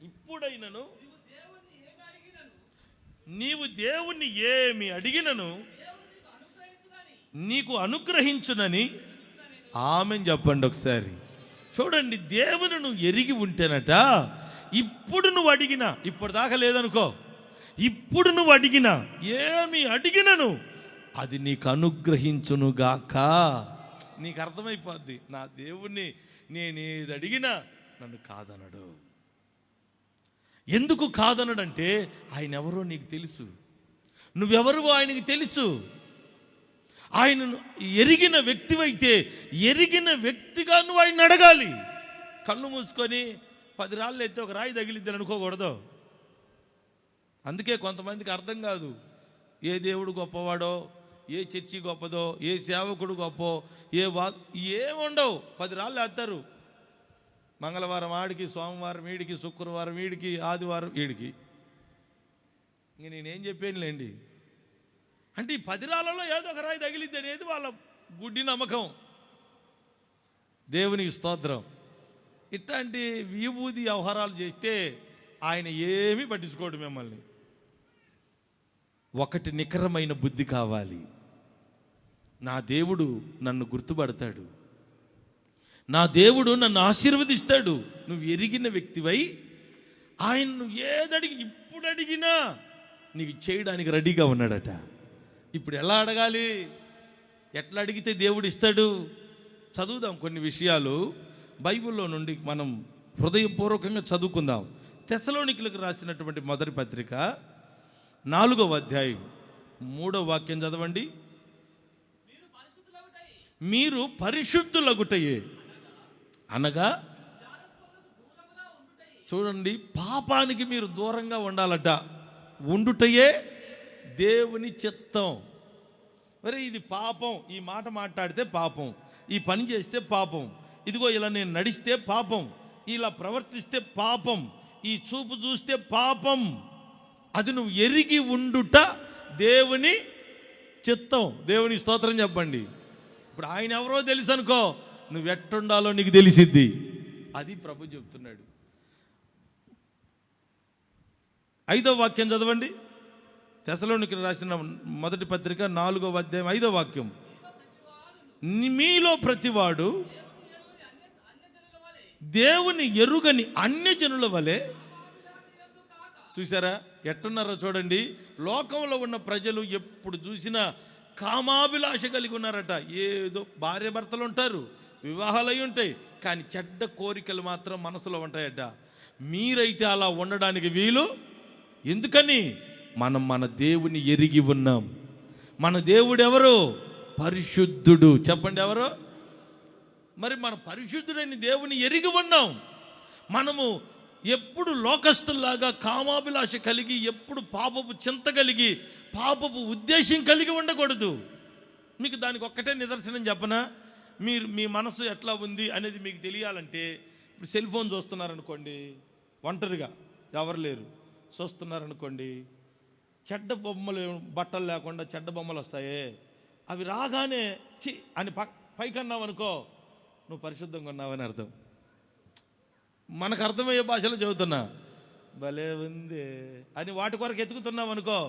Speaker 1: ఇప్పుడైనను నీవు దేవుణ్ణి ఏమి అడిగినను నీకు అనుగ్రహించునని. ఆమెన్ చెప్పండి ఒకసారి. చూడండి, దేవుని నువ్వు ఎరిగి ఉంటేనట ఇప్పుడు నువ్వు అడిగినా, ఇప్పుడు దాకా లేదనుకో, ఇప్పుడు నువ్వు అడిగినా, ఏమి అడిగినను అది నీకు అనుగ్రహించునుగాక. నీకు అర్థమైపోద్ది, నా దేవుణ్ణి నేనేది అడిగినా నన్ను కాదనడు. ఎందుకు కాదనడంటే ఆయన ఎవరో నీకు తెలుసు, నువ్వెవరో ఆయనకి తెలుసు. ఆయనను ఎరిగిన వ్యక్తివైతే ఎరిగిన వ్యక్తిగా నువ్వు ఆయన అడగాలి. కళ్ళు మూసుకొని 10 రాళ్ళు ఎత్తే ఒక రాయి తగిలిద్దని అనుకోకూడదు. అందుకే కొంతమందికి అర్థం కాదు, ఏ దేవుడు గొప్పవాడో, ఏ చర్చి గొప్పదో, ఏ సేవకుడు గొప్పో, ఏముండవు. 10 రాళ్ళు వేస్తారు. మంగళవారం ఆడికి, సోమవారం వీడికి, శుక్రవారం వీడికి, ఆదివారం వీడికి. ఇంక నేనేం చెప్పానులేండి. అంటే ఈ 10 రాళ్ళలో ఏదో ఒక రాయి తగిలిద్ది అనేది వాళ్ళ గుడ్డి నమ్మకం. దేవునికి స్తోత్రం. ఇట్లాంటి విభూది వ్యవహారాలు చేస్తే ఆయన ఏమీ పట్టించుకోడు మిమ్మల్ని. ఒకటి నికరమైన బుద్ధి కావాలి. నా దేవుడు నన్ను గుర్తుపడతాడు, నా దేవుడు నన్ను ఆశీర్వదిస్తాడు. నువ్వు ఎరిగిన వ్యక్తివై ఆయన నువ్వు ఏదడిగి, ఇప్పుడు అడిగినా నీకు చేయడానికి రెడీగా ఉన్నాడట. ఇప్పుడు ఎలా అడగాలి, ఎట్లా అడిగితే దేవుడు ఇస్తాడు? చదువుదాం కొన్ని విషయాలు బైబిల్లో నుండి, మనం హృదయపూర్వకంగా చదువుకుందాం. తెస్సలోనికీయులకు రాసినటువంటి మొదటి పత్రిక 4వ అధ్యాయం 3వ వాక్యం చదవండి. మీరు పరిశుద్ధులగుటయే అనగా, చూడండి, పాపానికి మీరు దూరంగా ఉండాలట. ఉండుటయే దేవుని చిత్తం. మరి ఇది పాపం, ఈ మాట మాట్లాడితే పాపం, ఈ పని చేస్తే పాపం, ఇదిగో ఇలా నేను నడిస్తే పాపం, ఇలా ప్రవర్తిస్తే పాపం, ఈ చూపు చూస్తే పాపం. అది నువ్వు ఎరిగి ఉండుట దేవుని చిత్తం. దేవుని స్తోత్రం చెప్పండి. ఇప్పుడు ఆయన ఎవరో తెలుసు అనుకో, నువ్వు ఎట్టుండాలో నీకు తెలిసిద్ది. అది ప్రభు చెప్తున్నాడు. 5వ వాక్యం చదవండి. తెస్సలోనికీయులకు రాసిన మొదటి పత్రిక 4వ అధ్యాయం 5వ వాక్యం. మీలో ప్రతివాడు దేవుని ఎరుగని అన్యజనుల వలె, చూసారా ఎట్టున్నారో చూడండి. లోకంలో ఉన్న ప్రజలు ఎప్పుడు చూసినా కామాభిలాష కలిగి ఉన్నారట. ఏదో భార్య భర్తలు ఉంటారు, వివాహాలు అయి ఉంటాయి, కానీ చెడ్డ కోరికలు మాత్రం మనసులో ఉంటాయట. మీరైతే అలా ఉండడానికి వీలు. ఎందుకని? మనం మన దేవుని ఎరిగి ఉన్నాం. మన దేవుడు ఎవరు? పరిశుద్ధుడు. చెప్పండి, ఎవరు? మరి మన పరిశుద్ధుడని దేవుని ఎరిగి ఉన్నాం. మనము ఎప్పుడు లోకస్తుల్లాగా కామాభిలాష కలిగి, ఎప్పుడు పాపపు చింత కలిగి, పాపపు ఉద్దేశం కలిగి ఉండకూడదు. మీకు దానికి ఒక్కటే నిదర్శనం చెప్పనా? మీ మనసు ఎట్లా ఉంది అనేది మీకు తెలియాలంటే, ఇప్పుడు సెల్ ఫోన్ చూస్తున్నారనుకోండి, ఒంటరిగా ఎవరు లేరు, చూస్తున్నారనుకోండి, చెడ్డ బొమ్మలు, బట్టలు లేకుండా చెడ్డ బొమ్మలు వస్తాయే, అవి రాగానే చి అని పైకన్నావు అనుకో, నువ్వు పరిశుద్ధంగా ఉన్నావని అర్థం. మనకు అర్థమయ్యే భాషలో చదువుతున్నా, భలే ఉంది అని వాటి కొరకు ఎత్తుకుతున్నావు అనుకో,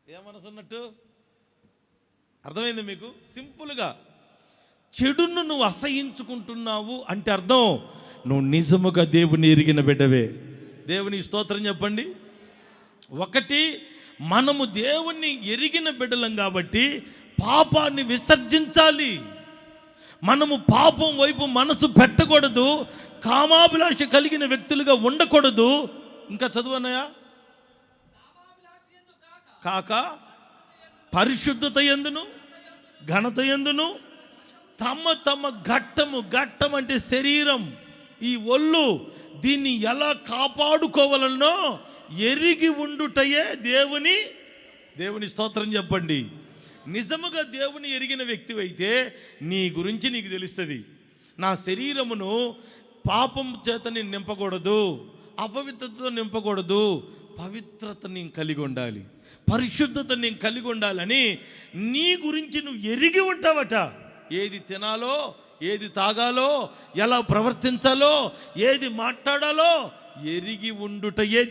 Speaker 1: ఏ మనసు ఉన్నట్టు? అర్థమైంది మీకు? సింపుల్గా చెడును నువ్వు అసహించుకుంటున్నావు అంటే అర్థం నువ్వు నిజముగా దేవుని ఎరిగిన బిడ్డవే. దేవుని స్తోత్రం చెప్పండి. ఒకటి, మనము దేవుణ్ణి ఎరిగిన బిడ్డలం కాబట్టి పాపాన్ని విసర్జించాలి. మనము పాపం వైపు మనసు పెట్టకూడదు, కామాభిలాష కలిగిన వ్యక్తులుగా ఉండకూడదు. ఇంకా చదువన్నయ్యా. కాక పరిశుద్ధత యందును ఘనత యందును తమ తమ ఘట్టం అంటే శరీరం, ఈ ఒళ్ళు, దీన్ని ఎలా కాపాడుకోవాలనో ఎరిగి ఉండుటయే దేవుని స్తోత్రం చెప్పండి. నిజముగా దేవుని ఎరిగిన వ్యక్తివైతే నీ గురించి నీకు తెలుస్తుంది. నా శరీరమును పాపం చేత నేను నింపకూడదు, అపవిత్రతతో నింపకూడదు, పవిత్రత నేను కలిగి ఉండాలి, పరిశుద్ధత నేను కలిగి ఉండాలని నీ గురించి నువ్వు ఎరిగి ఉంటావట. ఏది తినాలో, ఏది తాగాలో, ఎలా ప్రవర్తించాలో, ఏది మాట్లాడాలో ఎరిగి ఉండుటయే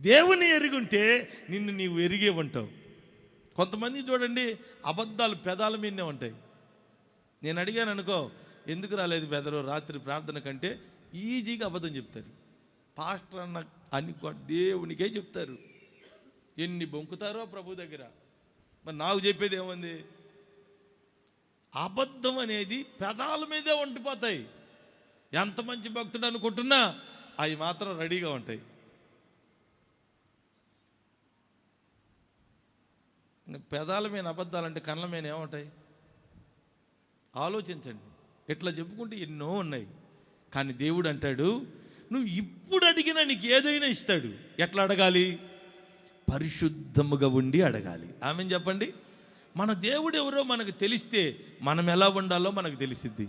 Speaker 1: దేవుని ఎరిగుంటే నిన్ను నీవు ఎరిగే ఉంటావు. కొంతమంది చూడండి, అబద్ధాలు పెదాల మీదనే ఉంటాయి. నేను అడిగాను అనుకో, ఎందుకు రాలేదు బెదరు రాత్రి ప్రార్థన కంటే ఈజీగా అబద్ధం చెప్తారు. పాస్టర్ అన్న అని దేవునికే చెప్తారు. ఎన్ని బొంకుతారో ప్రభు దగ్గర. మరి నాకు చెప్పేది ఏముంది? అబద్ధం అనేది పెదాల మీదే వండిపోతాయి. ఎంత మంచి భక్తుడు అనుకుంటున్నా అవి మాత్రం రెడీగా ఉంటాయి. పెదాల మీద అబద్ధాలంటే కళ్ళ మీద ఏముంటాయి? ఆలోచించండి. ఇట్లా చెప్పుకుంటే ఎన్నో ఉన్నాయి. కానీ దేవుడు అంటాడు, నువ్వు ఇప్పుడు అడిగినా నీకు ఏదైనా ఇస్తాడు. ఎట్లా అడగాలి? పరిశుద్ధముగా ఉండి అడగాలి. ఆమెను చెప్పండి. మన దేవుడు ఎవరో మనకు తెలిస్తే మనం ఎలా ఉండాలో మనకు తెలిసిద్ది.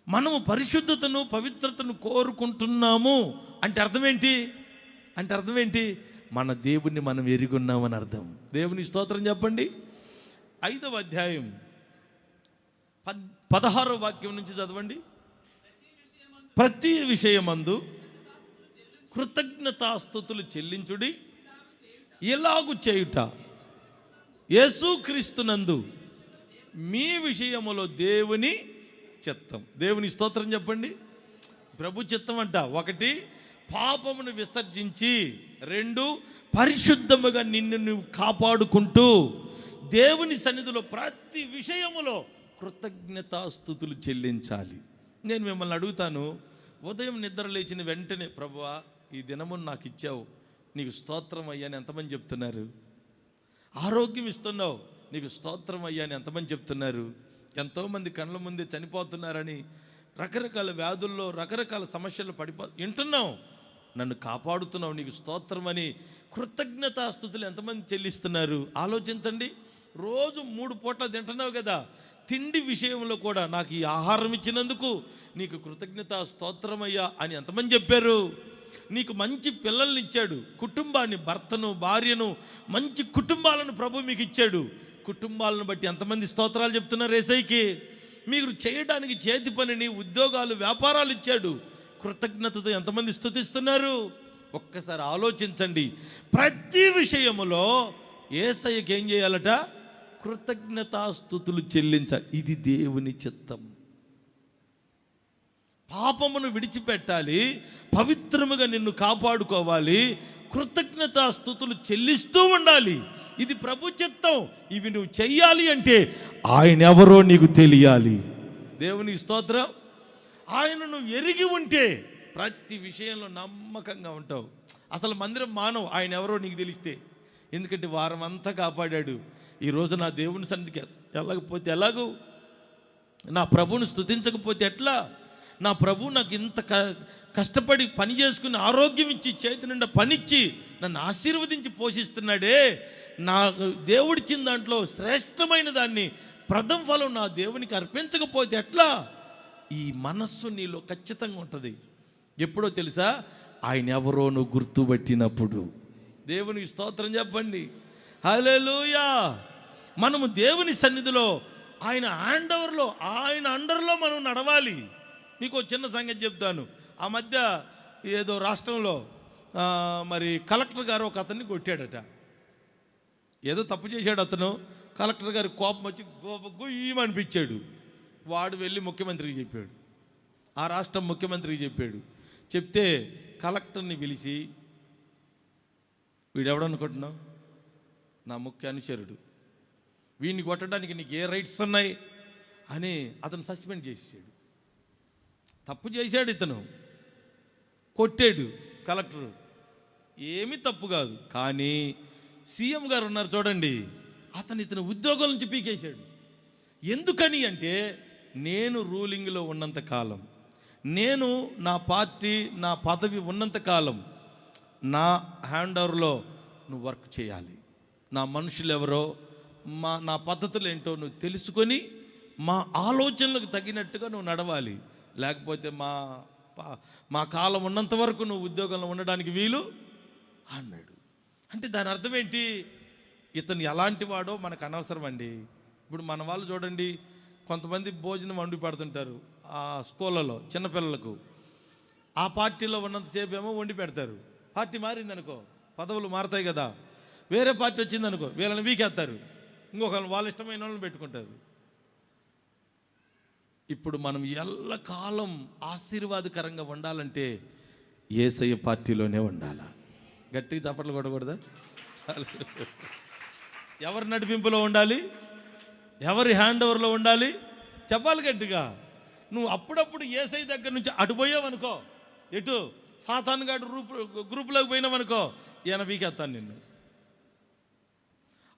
Speaker 1: మనము పరిశుద్ధతను పవిత్రతను కోరుకుంటున్నాము అంటే అర్థం ఏంటి? మన దేవుణ్ణి మనం ఎరుగున్నామని అర్థం. దేవుని స్తోత్రం చెప్పండి. 5వ అధ్యాయం 16వ వాక్యం నుంచి చదవండి. ప్రతి విషయమందు కృతజ్ఞతాస్తుతులు చెల్లించుడి, ఇలాగు చేయుట యేసుక్రీస్తునందు మీ విషయములో దేవుని చిత్తం. దేవుని స్తోత్రం చెప్పండి. ప్రభు చిత్తం అంట. 1 పాపమును విసర్జించి, 2 పరిశుద్ధముగా నిన్ను నువ్వు కాపాడుకుంటూ దేవుని సన్నిధిలో ప్రతి విషయములో కృతజ్ఞతాస్తుతులు చెల్లించాలి. నేను మిమ్మల్ని అడుగుతాను, ఉదయం నిద్ర లేచిన వెంటనే ప్రభువా ఈ దినమును నాకు ఇచ్చావు, నీకు స్తోత్రం అయ్యా అని ఎంతమంది చెప్తున్నారు? ఆరోగ్యం ఇస్తున్నావు, నీకు స్తోత్రం అయ్యా అని ఎంతమంది చెప్తున్నారు? ఎంతోమంది కళ్ళ ముందే చనిపోతున్నారని, రకరకాల వ్యాధుల్లో రకరకాల సమస్యలు వింటున్నావు, నన్ను కాపాడుతున్నావు, నీకు స్తోత్రం అని కృతజ్ఞతాస్తుతులు ఎంతమంది చెల్లిస్తున్నారు? ఆలోచించండి. రోజు 3 పూట్ల తింటున్నావు కదా, తిండి విషయంలో కూడా నాకు ఈ ఆహారం ఇచ్చినందుకు నీకు కృతజ్ఞత స్తోత్రమయ్యా అని ఎంతమంది చెప్పారు? నీకు మంచి పిల్లల్ని ఇచ్చాడు, కుటుంబాన్ని, భర్తను, భార్యను, మంచి కుటుంబాలను ప్రభు మీకు ఇచ్చాడు. కుటుంబాలను బట్టి ఎంతమంది స్తోత్రాలు చెప్తున్నారు యేసయ్యకి? మీరు చేయడానికి చేతి పనిని, ఉద్యోగాలు, వ్యాపారాలు ఇచ్చాడు, కృతజ్ఞతతో ఎంతమంది స్తుతిస్తున్నారు? ఒక్కసారి ఆలోచించండి. ప్రతి విషయములో యేసయ్యకి ఏం చేయాలట? కృతజ్ఞతాస్తుతులు చెల్లించాలి. ఇది దేవుని చిత్తం. పాపమును విడిచిపెట్టాలి, పవిత్రముగా నిన్ను కాపాడుకోవాలి, కృతజ్ఞతాస్తుతులు చెల్లిస్తూ ఉండాలి. ఇది ప్రభు చిత్తం. ఇవి నువ్వు చెయ్యాలి అంటే ఆయన ఎవరో నీకు తెలియాలి. దేవుని స్తోత్రం. ఆయన నువ్వు ఎరిగి ఉంటే ప్రతి విషయంలో నమ్మకంగా ఉంటావు. అసలు మందిరం మానవు ఆయన ఎవరో నీకు తెలిస్తే. ఎందుకంటే వారం అంతా కాపాడాడు. ఈరోజు నా దేవుని సన్నిధికి వెళ్ళకపోతే ఎలాగూ, నా ప్రభువుని స్తుతించకపోతే ఎట్లా? నా ప్రభు నాకు ఇంత కష్టపడి పని చేసుకుని ఆరోగ్యం ఇచ్చి చేతి నిండా పనిచ్చి నన్ను ఆశీర్వదించి పోషిస్తున్నాడే, నా దేవుడిచ్చిన దాంట్లో శ్రేష్టమైన దాన్ని, ప్రథమ ఫలం నా దేవునికి అర్పించకపోతే ఎట్లా? ఈ మనస్సు నీలో ఖచ్చితంగా ఉంటుంది. ఎప్పుడో తెలుసా? ఆయన ఎవరో నువ్వు గుర్తుపట్టినప్పుడు. దేవునికి స్తోత్రం చెప్పండి. హల్లెలూయా. మనము దేవుని సన్నిధిలో ఆయన హ్యాండ్ ఓవర్లో, ఆయన అండర్లో మనం నడవాలి. మీకు చిన్న సంగతి చెప్తాను. ఆ మధ్య ఏదో రాష్ట్రంలో మరి కలెక్టర్ గారు ఒక అతన్ని కొట్టాడట. ఏదో తప్పు చేశాడు అతను. కలెక్టర్ గారి కోపం వచ్చి గుయ్యమనిపించాడు. వాడు వెళ్ళి ముఖ్యమంత్రికి చెప్పాడు, ఆ రాష్ట్రం ముఖ్యమంత్రికి చెప్పాడు. చెప్తే కలెక్టర్ని పిలిచి, వీడెవడనుకుంటున్నావు? నా ముఖ్య అనుచరుడు, వీడిని కొట్టడానికి నీకు ఏ రైట్స్ ఉన్నాయి అని అతను సస్పెండ్ చేసాడు. తప్పు చేశాడు ఇతను, కొట్టాడు కలెక్టర్. ఏమీ తప్పు కాదు. కానీ సీఎం గారు ఉన్నారు చూడండి, ఇతను ఉద్యోగం నుంచి పీకేశాడు. ఎందుకని అంటే, నేను రూలింగ్లో ఉన్నంత కాలం, నేను నా పార్టీ, నా పదవి ఉన్నంత కాలం నా హ్యాండ్ ఓవర్లో నువ్వు వర్క్ చేయాలి. నా మనుషులు ఎవరో, నా పద్ధతులు ఏంటో నువ్వు తెలుసుకొని మా ఆలోచనలకు తగినట్టుగా నువ్వు నడవాలి. లేకపోతే మా కాలం ఉన్నంత వరకు నువ్వు ఉద్యోగంలో ఉండడానికి వీలు అన్నాడు. అంటే దాని అర్థం ఏంటి? ఇతను ఎలాంటి వాడో మనకు అనవసరం అండి. ఇప్పుడు మన వాళ్ళు చూడండి, కొంతమంది భోజనం వండి పెడుతుంటారు ఆ స్కూళ్ళలో చిన్నపిల్లలకు. ఆ పార్టీలో ఉన్నంతసేపు ఏమో వండి పెడతారు. పార్టీ మారిందనుకో, పదవులు మారుతాయి కదా, వేరే పార్టీ వచ్చిందనుకో, వీళ్ళని వీకేస్తారు, ఇంకొకరిని వాళ్ళ ఇష్టమైన వాళ్ళని పెట్టుకుంటారు. ఇప్పుడు మనం ఎల్లకాలం ఆశీర్వాదకరంగా ఉండాలంటే యేసయ్య పార్టీలోనే ఉండాలా. గట్టిగా చప్పట్లు కొట్టకూడదా? ఎవరి నడిపింపులో ఉండాలి? ఎవరి హ్యాండ్ ఓవర్లో ఉండాలి? చెప్పాలి గట్టిగా. నువ్వు అప్పుడప్పుడు యేసయ్య దగ్గర నుంచి అటుపోయావనుకో, ఎటు సాతాను గాడు గ్రూపులోకి పోయినావనుకో, ఈయన వీకేస్తాను నిన్ను.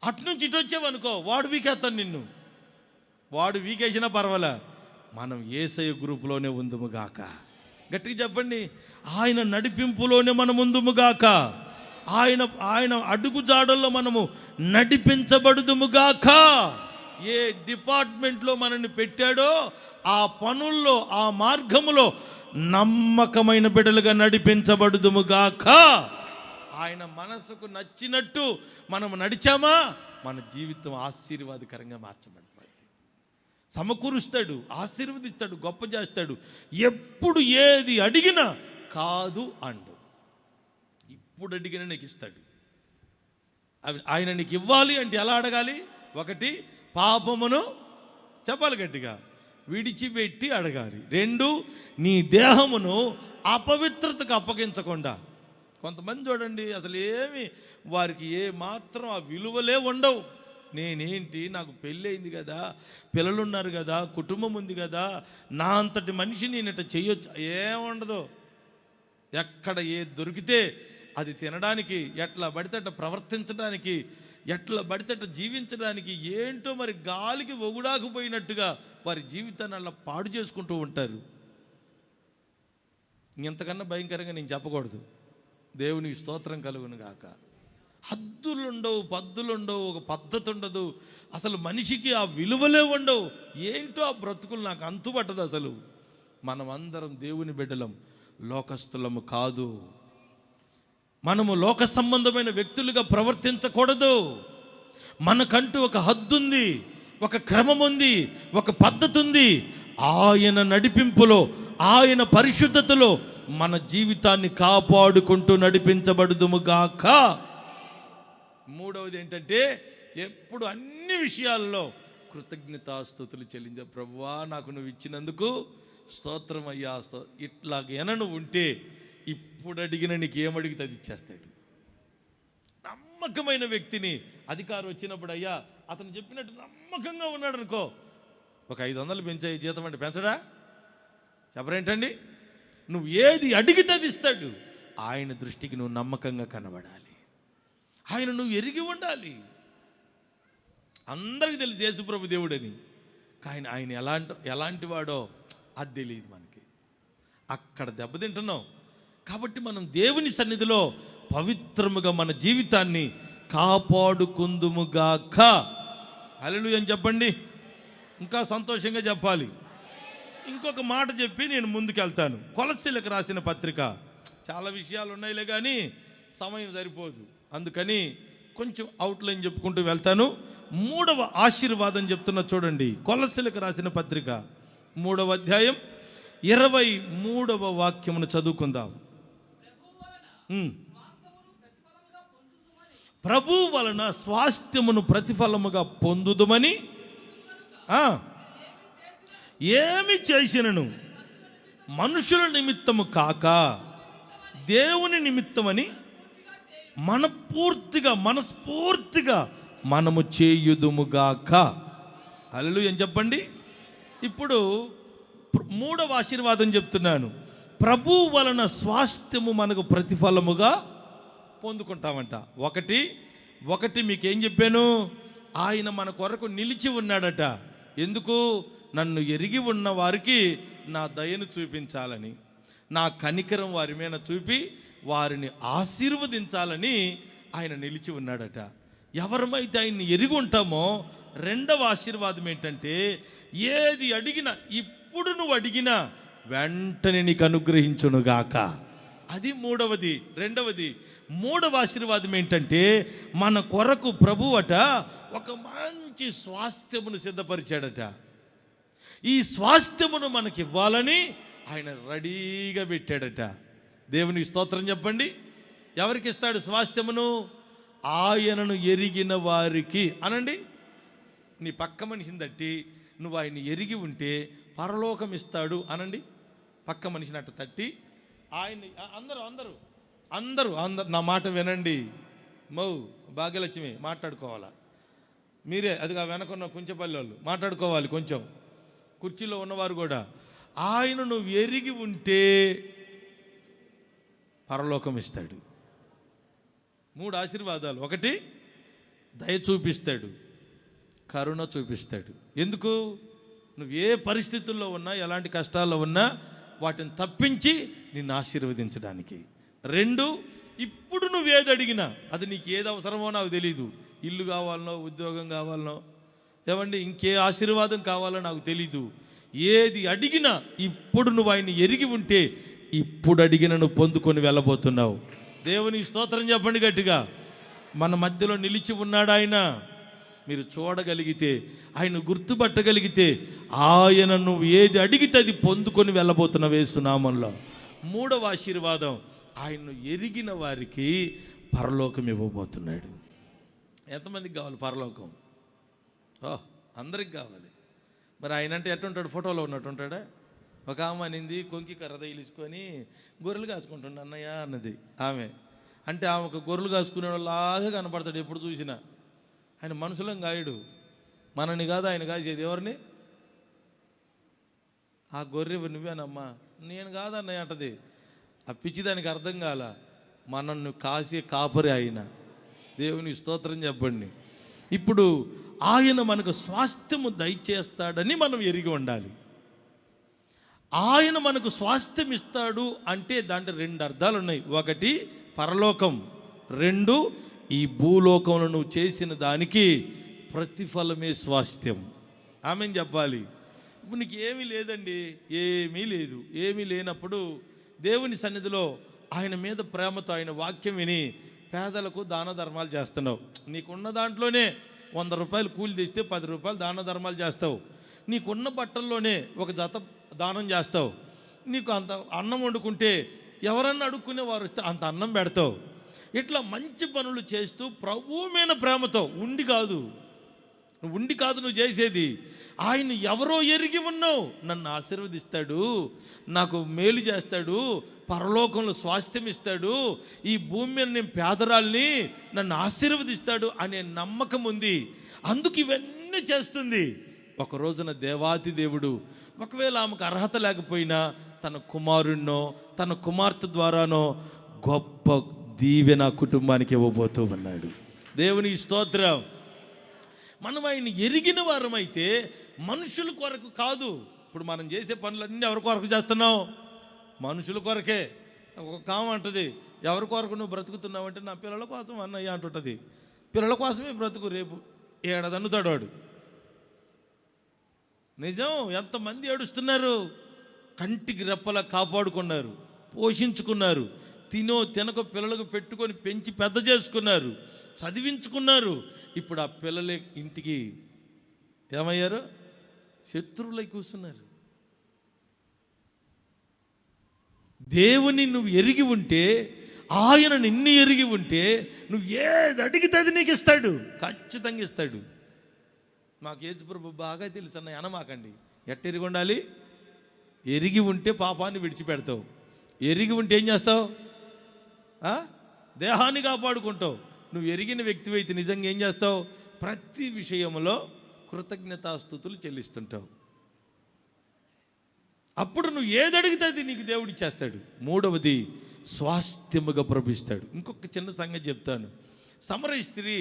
Speaker 1: అటు నుంచి ఇటు వచ్చావనుకో, వాడు వీకేస్తాను నిన్ను. వాడు వీకేసినా పర్వాలే, మనం యేసయ్య గ్రూపులోనే ఉందుముగాక. గట్టిగా చెప్పండి. ఆయన నడిపింపులోనే మనం ఉందుముగాక. ఆయన అడుగు జాడల్లో మనము నడిపించబడుదుముగాక. ఏ డిపార్ట్మెంట్లో మనల్ని పెట్టాడో ఆ పనుల్లో, ఆ మార్గములో నమ్మకమైన బిడ్డలుగా నడిపించబడుదుముగాక. ఆయన మనసుకు నచ్చినట్టు మనం నడిచామా, మన జీవితం ఆశీర్వాదకరంగా మార్చబడిపోయింది. సమకూరుస్తాడు, ఆశీర్వదిస్తాడు, గొప్ప చేస్తాడు. ఎప్పుడు ఏది అడిగినా కాదు అండు. ఇప్పుడు అడిగినా నీకు ఇస్తాడు. ఆయన నీకు ఇవ్వాలి అంటే ఎలా అడగాలి? ఒకటి, పాపమును చెప్పాలి గట్టిగా విడిచిపెట్టి అడగాలి. రెండు, నీ దేహమును అపవిత్రతకు అప్పగించకుండా. కొంతమంది చూడండి, అసలు ఏమి వారికి ఏ మాత్రం ఆ విలువలే ఉండవు. నేనేంటి, నాకు పెళ్ళి అయింది కదా, పిల్లలున్నారు కదా, కుటుంబం ఉంది కదా, నా అంతటి మనిషి నేను ఇట్లా చెయ్యొచ్చు, ఏముండదు. ఎక్కడ ఏది దొరికితే అది తినడానికి, ఎట్లా పడితే అట్లా ప్రవర్తించడానికి, ఎట్లా పడితే అట్లా జీవించడానికి, ఏంటో మరి గాలికి ఒగుడాకపోయినట్టుగా వారి జీవితాన్ని అలా పాడు చేసుకుంటూ ఉంటారు. ఇంతకన్నా భయంకరంగా నేను చెప్పకూడదు. దేవునికి స్తోత్రం కలుగును గాక. హద్దులుండవు, పద్దులుండవు, ఒక పద్ధతి ఉండదు. అసలు మనిషికి ఆ విలువలే ఉండవు. ఏంటో ఆ బ్రతుకులు నాకు అంతుపట్టదు. అసలు మనం అందరం దేవుని బిడ్డలం, లోకస్తులము కాదు. మనము లోక సంబంధమైన వ్యక్తులుగా ప్రవర్తించకూడదు. మనకంటూ ఒక హద్దు ఉంది, ఒక క్రమం ఉంది, ఒక పద్ధతి ఉంది. ఆయన నడిపింపులో, ఆయన పరిశుద్ధతలో మన జీవితాన్ని కాపాడుకుంటూ నడిపించబడుదుముగాక. మూడవది ఏంటంటే, ఎప్పుడు అన్ని విషయాల్లో కృతజ్ఞతాస్తుతులు చెల్లించే. ప్రభువా, నాకు నువ్వు ఇచ్చినందుకు స్తోత్రం అయ్యా. ఇట్లాగైనా నువ్వు ఉంటే ఇప్పుడు అడిగిన నీకు ఏమడిగితే అది ఇచ్చేస్తాడు. నమ్మకమైన వ్యక్తిని అధికారం వచ్చినప్పుడు, అయ్యా అతను చెప్పినట్టు నమ్మకంగా ఉన్నాడు అనుకో, ఒక 500 పెంచే జీతం అంటే పెంచడా? చెప్పరేంటండి? నువ్వు ఏది అడిగితే అది ఇస్తాడు. ఆయన దృష్టికి నువ్వు నమ్మకంగా కనబడాలి. ఆయన నువ్వు ఎరిగి ఉండాలి. అందరికీ తెలుసు యేసుప్రభు దేవుడని, కానీ ఆయన ఎలాంటి వాడో అది తెలియదు మనకి. అక్కడ దెబ్బతింటున్నాం. కాబట్టి మనం దేవుని సన్నిధిలో పవిత్రముగా మన జీవితాన్ని కాపాడుకుందుముగాక. హల్లెలూయా అని చెప్పండి. ఇంకా సంతోషంగా చెప్పాలి. ఇంకొక మాట చెప్పి నేను ముందుకెళ్తాను. కొలస్సీలకు రాసిన పత్రిక, చాలా విషయాలు ఉన్నాయిలే కానీ సమయం సరిపోదు, అందుకని కొంచెం అవుట్లైన్ చెప్పుకుంటూ వెళ్తాను. 3వ ఆశీర్వాదం చెప్తున్నా చూడండి. కొలస్సీలకు రాసిన పత్రిక 3వ అధ్యాయం 23వ వాక్యమును చదువుకుందాం. ప్రభు వలన స్వాస్థ్యమును ప్రతిఫలముగా పొందుదుమని ఏమి చేసినను మనుషుల నిమిత్తము కాక దేవుని నిమిత్తమని మనస్ఫూర్తిగా మనము చేయుదుముగాక. హల్లెలూయా అని చెప్పండి. ఇప్పుడు 3వ ఆశీర్వాదం చెప్తున్నాను. ప్రభు వలన స్వాస్థ్యము మనకు ప్రతిఫలముగా పొందుకుంటామంట. ఒకటి మీకేం చెప్పాను? ఆయన మన కొరకు నిలిచి ఉన్నాడట. ఎందుకు? నన్ను ఎరిగి ఉన్న వారికి నా దయను చూపించాలని, నా కనికరం వారి మీద చూపి వారిని ఆశీర్వదించాలని ఆయన నిలిచి ఉన్నాడట. ఎవరమైతే ఆయన్ని ఎరిగి ఉంటామో, 2వ ఆశీర్వాదం ఏంటంటే, ఏది అడిగినా, ఇప్పుడు నువ్వు అడిగినా వెంటనే నీకు అనుగ్రహించునుగాక. అది మూడవది. మూడవ ఆశీర్వాదం ఏంటంటే, మన కొరకు ప్రభువట ఒక మంచి స్వాస్థ్యమును సిద్ధపరిచాడట. ఈ స్వాస్థ్యమును మనకి ఇవ్వాలని ఆయన రెడీగా పెట్టాడట. దేవునికి స్తోత్రం చెప్పండి. ఎవరికి ఇస్తాడు స్వాస్థ్యమును? ఆయనను ఎరిగిన వారికి అనండి. నీ పక్క మనిషిని తట్టి, నువ్వు ఆయన ఎరిగి ఉంటే పరలోకం ఇస్తాడు అనండి. పక్క మనిషిని అట్ట తట్టి ఆయన అందరూ అందరూ అందరూ అందరు నా మాట వినండి. భాగ్యలక్ష్మి మాట్లాడుకోవాలా, మీరే అదిగా వెనకున్న కుంచెపల్లి వాళ్ళు మాట్లాడుకోవాలి. కొంచెం కుర్చీలో ఉన్నవారు కూడా ఆయన నువ్వు ఎరిగి ఉంటే పరలోకం ఇస్తాడు. 3 ఆశీర్వాదాలు. 1, దయ చూపిస్తాడు, కరుణ చూపిస్తాడు. ఎందుకు? నువ్వు ఏ పరిస్థితుల్లో ఉన్నా, ఎలాంటి కష్టాల్లో ఉన్నా వాటిని తప్పించి నిన్ను ఆశీర్వదించడానికి. 2, ఇప్పుడు నువ్వేది అడిగినా అది నీకు ఏది అవసరమో నాకు తెలీదు. ఇల్లు కావాలనో, ఉద్యోగం కావాలనో, ఏమండి ఇంకే ఆశీర్వాదం కావాలో నాకు తెలీదు. ఏది అడిగినా ఇప్పుడు నువ్వు ఆయన ఎరిగి ఉంటే ఇప్పుడు అడిగిన నువ్వు పొందుకొని వెళ్ళబోతున్నావు. దేవుని స్తోత్రం చెప్పండి గట్టిగా. మన మధ్యలో నిలిచి ఉన్నాడు ఆయన. మీరు చూడగలిగితే, ఆయన గుర్తుపట్టగలిగితే ఆయన నువ్వు ఏది అడిగితే అది పొందుకొని వెళ్ళబోతున్నావు యేసు నామములో. 3వ ఆశీర్వాదం, ఆయన్ను ఎరిగిన వారికి పరలోకం ఇవ్వబోతున్నాడు. ఎంతమందికి కావాలి పరలోకం? అందరికి కావాలి. మరి ఆయన అంటే ఎట్టుంటాడు? ఫోటోలో ఉన్నట్టు ఉంటాడా? ఒక ఆమె అనింది, కొంకి కర్ర తగిలించుకొని గొర్రెలు కాచుకుంటుండ అన్నయ్య అన్నది ఆమె. అంటే ఆమెకు గొర్రెలు కాసుకునే వాళ్ళలాగా కనపడతాడు ఎప్పుడు చూసినా. ఆయన మనుషులం గాయడు, మనని కాదు ఆయన కాసేది. ఎవరిని? ఆ గొర్రె నువ్వేనమ్మా. నేను కాదన్నయ్య అంటది. ఆ పిచ్చిదానికి అర్థం కాల. మనల్ని కాసే కాపరి ఆయన. దేవుని స్తోత్రం చెప్పండి. ఇప్పుడు ఆయన మనకు స్వాస్థ్యము దయచేస్తాడని మనం ఎరిగి ఉండాలి. ఆయన మనకు స్వాస్థ్యం ఇస్తాడు అంటే దాంట్లో 2 అర్థాలు ఉన్నాయి. 1 పరలోకం, 2 ఈ భూలోకంలో నువ్వు చేసిన దానికి ప్రతిఫలమే స్వాస్థ్యం. ఆమెను చెప్పాలి. ఇప్పుడు నీకు ఏమీ లేదండి, ఏమీ లేదు. ఏమీ లేనప్పుడు దేవుని సన్నిధిలో ఆయన మీద ప్రేమతో ఆయన వాక్యం విని పేదలకు దాన ధర్మాలు చేస్తున్నావు. నీకున్న దాంట్లోనే 100 రూపాయలు కూలి తెస్తే 10 రూపాయలు దాన ధర్మాలు చేస్తావు. నీకున్న బట్టల్లోనే ఒక జత దానం చేస్తావు. నీకు అంత అన్నం వండుకుంటే ఎవరన్నా అడుక్కునే వారు వస్తే అంత అన్నం పెడతావు. ఇట్లా మంచి పనులు చేస్తూ ప్రభువు మీద ప్రేమతో ఉండి కాదు నువ్వు చేసేది. ఆయన ఎవరో ఎరిగి ఉన్నావు, నన్ను ఆశీర్వదిస్తాడు, నాకు మేలు చేస్తాడు, పరలోకంలో స్వాస్థ్యం ఇస్తాడు, ఈ భూమి మీద నేను పేదరాల్ని, నన్ను ఆశీర్వదిస్తాడు అనే నమ్మకం ఉంది. అందుకు ఇవన్నీ చేస్తుంది. ఒక రోజున దేవాతి దేవుడు ఒకవేళ ఆమెకు అర్హత లేకపోయినా తన కుమారుణ్ణో తన కుమార్తె ద్వారానో గొప్ప దీవెన కుటుంబానికి ఇవ్వబోతూ ఉన్నాడు. దేవుని స్తోత్రం. మనం ఆయన ఎరిగిన వారమైతే మనుషుల కొరకు కాదు. ఇప్పుడు మనం చేసే పనులన్నీ ఎవరి కొరకు చేస్తున్నావు? మనుషుల కొరకే. ఒక కామ అంటది, ఎవరి కొరకు నువ్వు బ్రతుకుతున్నావు అంటే నా పిల్లల కోసం అన్నయ్య అంటుంటుంది. పిల్లల కోసమే బ్రతుకు, రేపు ఏడదన్నుతాడు వాడు. నిజం. ఎంతమంది ఏడుస్తున్నారు? కంటికి రెప్పలా కాపాడుకున్నారు, పోషించుకున్నారు, తినక పిల్లలకు పెట్టుకొని పెంచి పెద్ద చేసుకున్నారు, చదివించుకున్నారు. ఇప్పుడు ఆ పిల్లలే ఇంటికి ఏమయ్యారు? శత్రువులై కూర్చున్నారు. దేవుని నువ్వు ఎరిగి ఉంటే, ఆయన నిన్ను ఎరిగి ఉంటే, నువ్వు ఏది అడిగితే అది నీకు ఇస్తాడు, ఖచ్చితంగా ఇస్తాడు. మాకు యేసుప్రభు బాగా తెలుసు అన్న అనమాకండి. ఎట్ట ఎరిగి ఉండాలి? ఎరిగి ఉంటే పాపాన్ని విడిచిపెడతావు. ఎరిగి ఉంటే ఏం చేస్తావు? దేహాన్ని కాపాడుకుంటావు. నువ్వు ఎరిగిన వ్యక్తి అయితే నిజంగా ఏం చేస్తావు? ప్రతి విషయంలో కృతజ్ఞతాస్తుతులు చెల్లిస్తుంటావు. అప్పుడు నువ్వు ఏది అడిగితే అది నీకు దేవుడు ఇచ్చేస్తాడు. 3వది స్వాస్థ్యముగా ప్రభిస్తాడు. ఇంకొక చిన్న సంగతి చెప్తాను. సమరయ స్త్రీ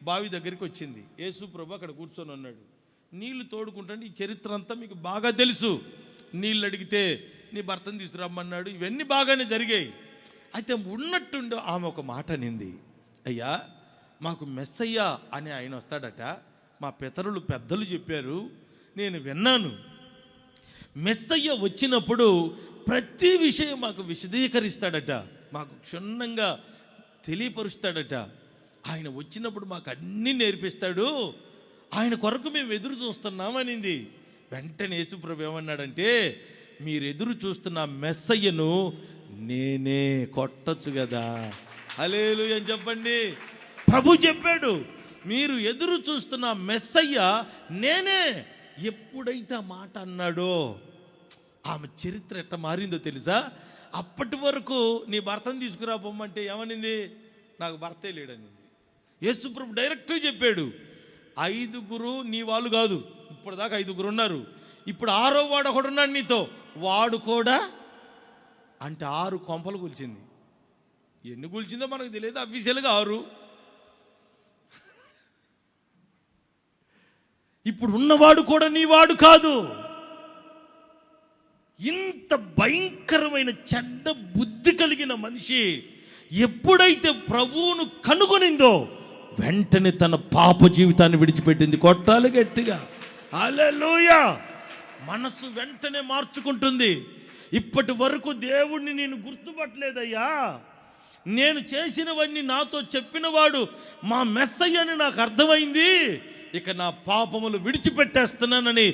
Speaker 1: బావి దగ్గరికి వచ్చింది. యేసు ప్రభు అక్కడ కూర్చొని ఉన్నాడు. నీళ్లు తోడుకుంటాండి. ఈ చరిత్ర అంతా మీకు బాగా తెలుసు. నీళ్ళు అడిగితే నీ భర్తను తీసుకురమ్మన్నాడు. ఇవన్నీ బాగానే జరిగాయి. అయితే ఉన్నట్టుండి ఆమె ఒక మాట అనింది, అయ్యా మాకు మెస్సయ్య అని ఆయన వస్తాడట, మా పితరులు పెద్దలు చెప్పారు, నేను విన్నాను. మెస్సయ్య వచ్చినప్పుడు ప్రతి విషయం మాకు విశదీకరిస్తాడట, మాకు క్షుణ్ణంగా తెలియపరుస్తాడట. ఆయన వచ్చినప్పుడు మాకు అన్నీ నేర్పిస్తాడు. ఆయన కొరకు మేము ఎదురు చూస్తున్నామనింది. వెంటనే యేసుప్రభు ఏమన్నాడంటే, మీరు ఎదురు చూస్తున్న మెస్సయ్యను నేనే, కొట్టచ్చు కదా. హల్లెలూయా అని చెప్పండి. ప్రభు చెప్పాడు, మీరు ఎదురు చూస్తున్న మెస్సయ్య నేనే. ఎప్పుడైతే ఆ మాట అన్నాడో ఆమె చరిత్ర ఎట్ట మారిందో తెలుసా? అప్పటి వరకు నీ భర్తను తీసుకురా పొమ్మంటే ఏమనింది? నాకు భర్తే లేడనింది. యేసుప్రభు డైరెక్ట్గా చెప్పాడు, 5 నీ వాళ్ళు కాదు, ఇప్పటిదాకా 5 ఉన్నారు, ఇప్పుడు 6వ వాడు ఒకడు ఉన్నాడు నీతో, వాడు కూడా అంటే 6 కొంపలు కూల్చింది. ఎన్ని కూల్చిందో మనకు తెలియదు, అఫీషియల్గా 6. ఇప్పుడు ఉన్నవాడు కూడా నీ వాడు కాదు. ఇంత భయంకరమైన చెడ్డ బుద్ధి కలిగిన మనిషి ఎప్పుడైతే ప్రభువును కనుగొనిందో వెంటనే తన పాప జీవితాన్ని విడిచిపెట్టింది. కొట్టాలి గట్టిగా, హల్లెలూయా. మనసు వెంటనే మార్చుకుంటుంది. ఇప్పటి వరకు దేవుణ్ణి నేను గుర్తుపట్టలేదయ్యా, నేను చేసినవన్నీ నాతో చెప్పినవాడు మా మెస్సయ్య అని నాకు అర్థమైంది, ఇక నా పాపములు విడిచిపెట్టేస్తున్నానని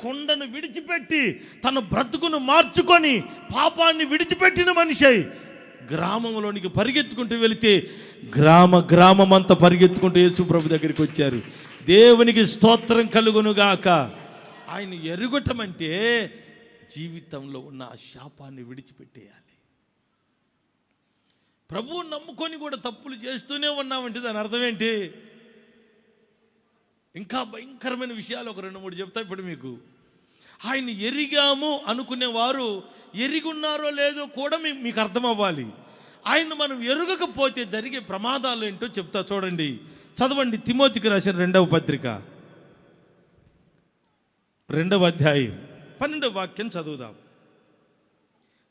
Speaker 1: కొండను విడిచిపెట్టి తన బ్రతుకును మార్చుకొని పాపాన్ని విడిచిపెట్టిన మనిషి గ్రామంలోనికి పరిగెత్తుకుంటూ వెళితే గ్రామం అంతా పరిగెత్తుకుంటూ యేసు ప్రభు దగ్గరికి వచ్చారు. దేవునికి స్తోత్రం కలుగునుగాక. ఆయన ఎరుగటం అంటే జీవితంలో ఉన్న ఆ శాపాన్ని విడిచిపెట్టేయాలి. ప్రభువు నమ్ముకొని కూడా తప్పులు చేస్తూనే ఉన్నామంటే దాని అర్థం ఏంటి? ఇంకా భయంకరమైన విషయాలు ఒక 2-3 చెప్తా ఇప్పుడు మీకు. ఆయన ఎరిగాము అనుకునేవారు ఎరిగున్నారో లేదో కూడా మీకు అర్థం అవ్వాలి. ఆయన మనం ఎరుగకపోతే జరిగే ప్రమాదాలు ఏంటో చెప్తా చూడండి. చదవండి, తిమోతికి రాసిన 2వ పత్రిక 2వ అధ్యాయం 12వ వాక్యం చదువుదాం.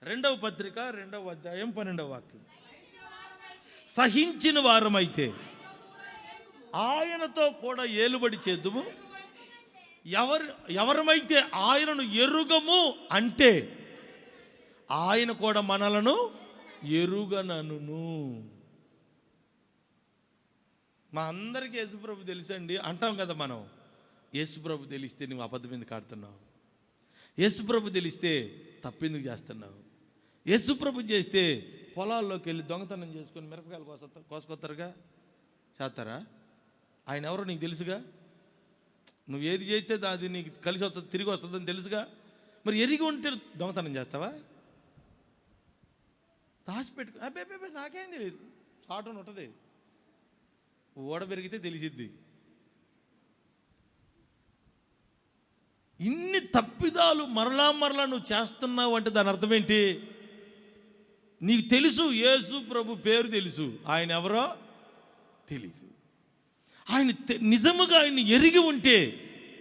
Speaker 1: 2వ పత్రిక 2వ అధ్యాయం 12వ వాక్యం. సహించిన వారమైతే ఆయనతో కూడా ఏలుబడి చేద్దుము, ఎవరమైతే ఆయనను ఎరుగము అంటే ఆయన కూడా మనలను ఎరుగనను. మా అందరికీ యేసుప్రభు తెలుసండి అంటాం కదా మనం. యేసుప్రభు తెలిస్తే నువ్వు అబద్ధం ఎందుకు ఆడుతున్నావు? యేసుప్రభు తెలిస్తే తప్పెందుకు చేస్తున్నావు? యేసుప్రభు చేస్తే పొలాల్లోకి వెళ్ళి దొంగతనం చేసుకొని మిరపకాయలు కోసుకొస్తారుగా, చేస్తారా? ఆయన ఎవరో నీకు తెలుసుగా. నువ్వు ఏది చేస్తే అది నీకు కలిసి వస్తుంది, తిరిగి వస్తుందని తెలుసుగా. మరి ఎరిగి ఉంటే దొంగతనం చేస్తావా? దాచిపెట్టుకు అబ్బే నాకేం తెలియదు, చాటును ఉంటుంది, ఓడ పెరిగితే తెలిసిద్ది. ఇన్ని తప్పిదాలు మరలా నువ్వు చేస్తున్నావు అంటే దాని అర్థం ఏంటి? నీకు తెలుసు యేసు ప్రభు పేరు తెలుసు, ఆయన ఎవరో తెలీదు. ఆయన నిజముగా ఆయన్ని ఎరిగి ఉంటే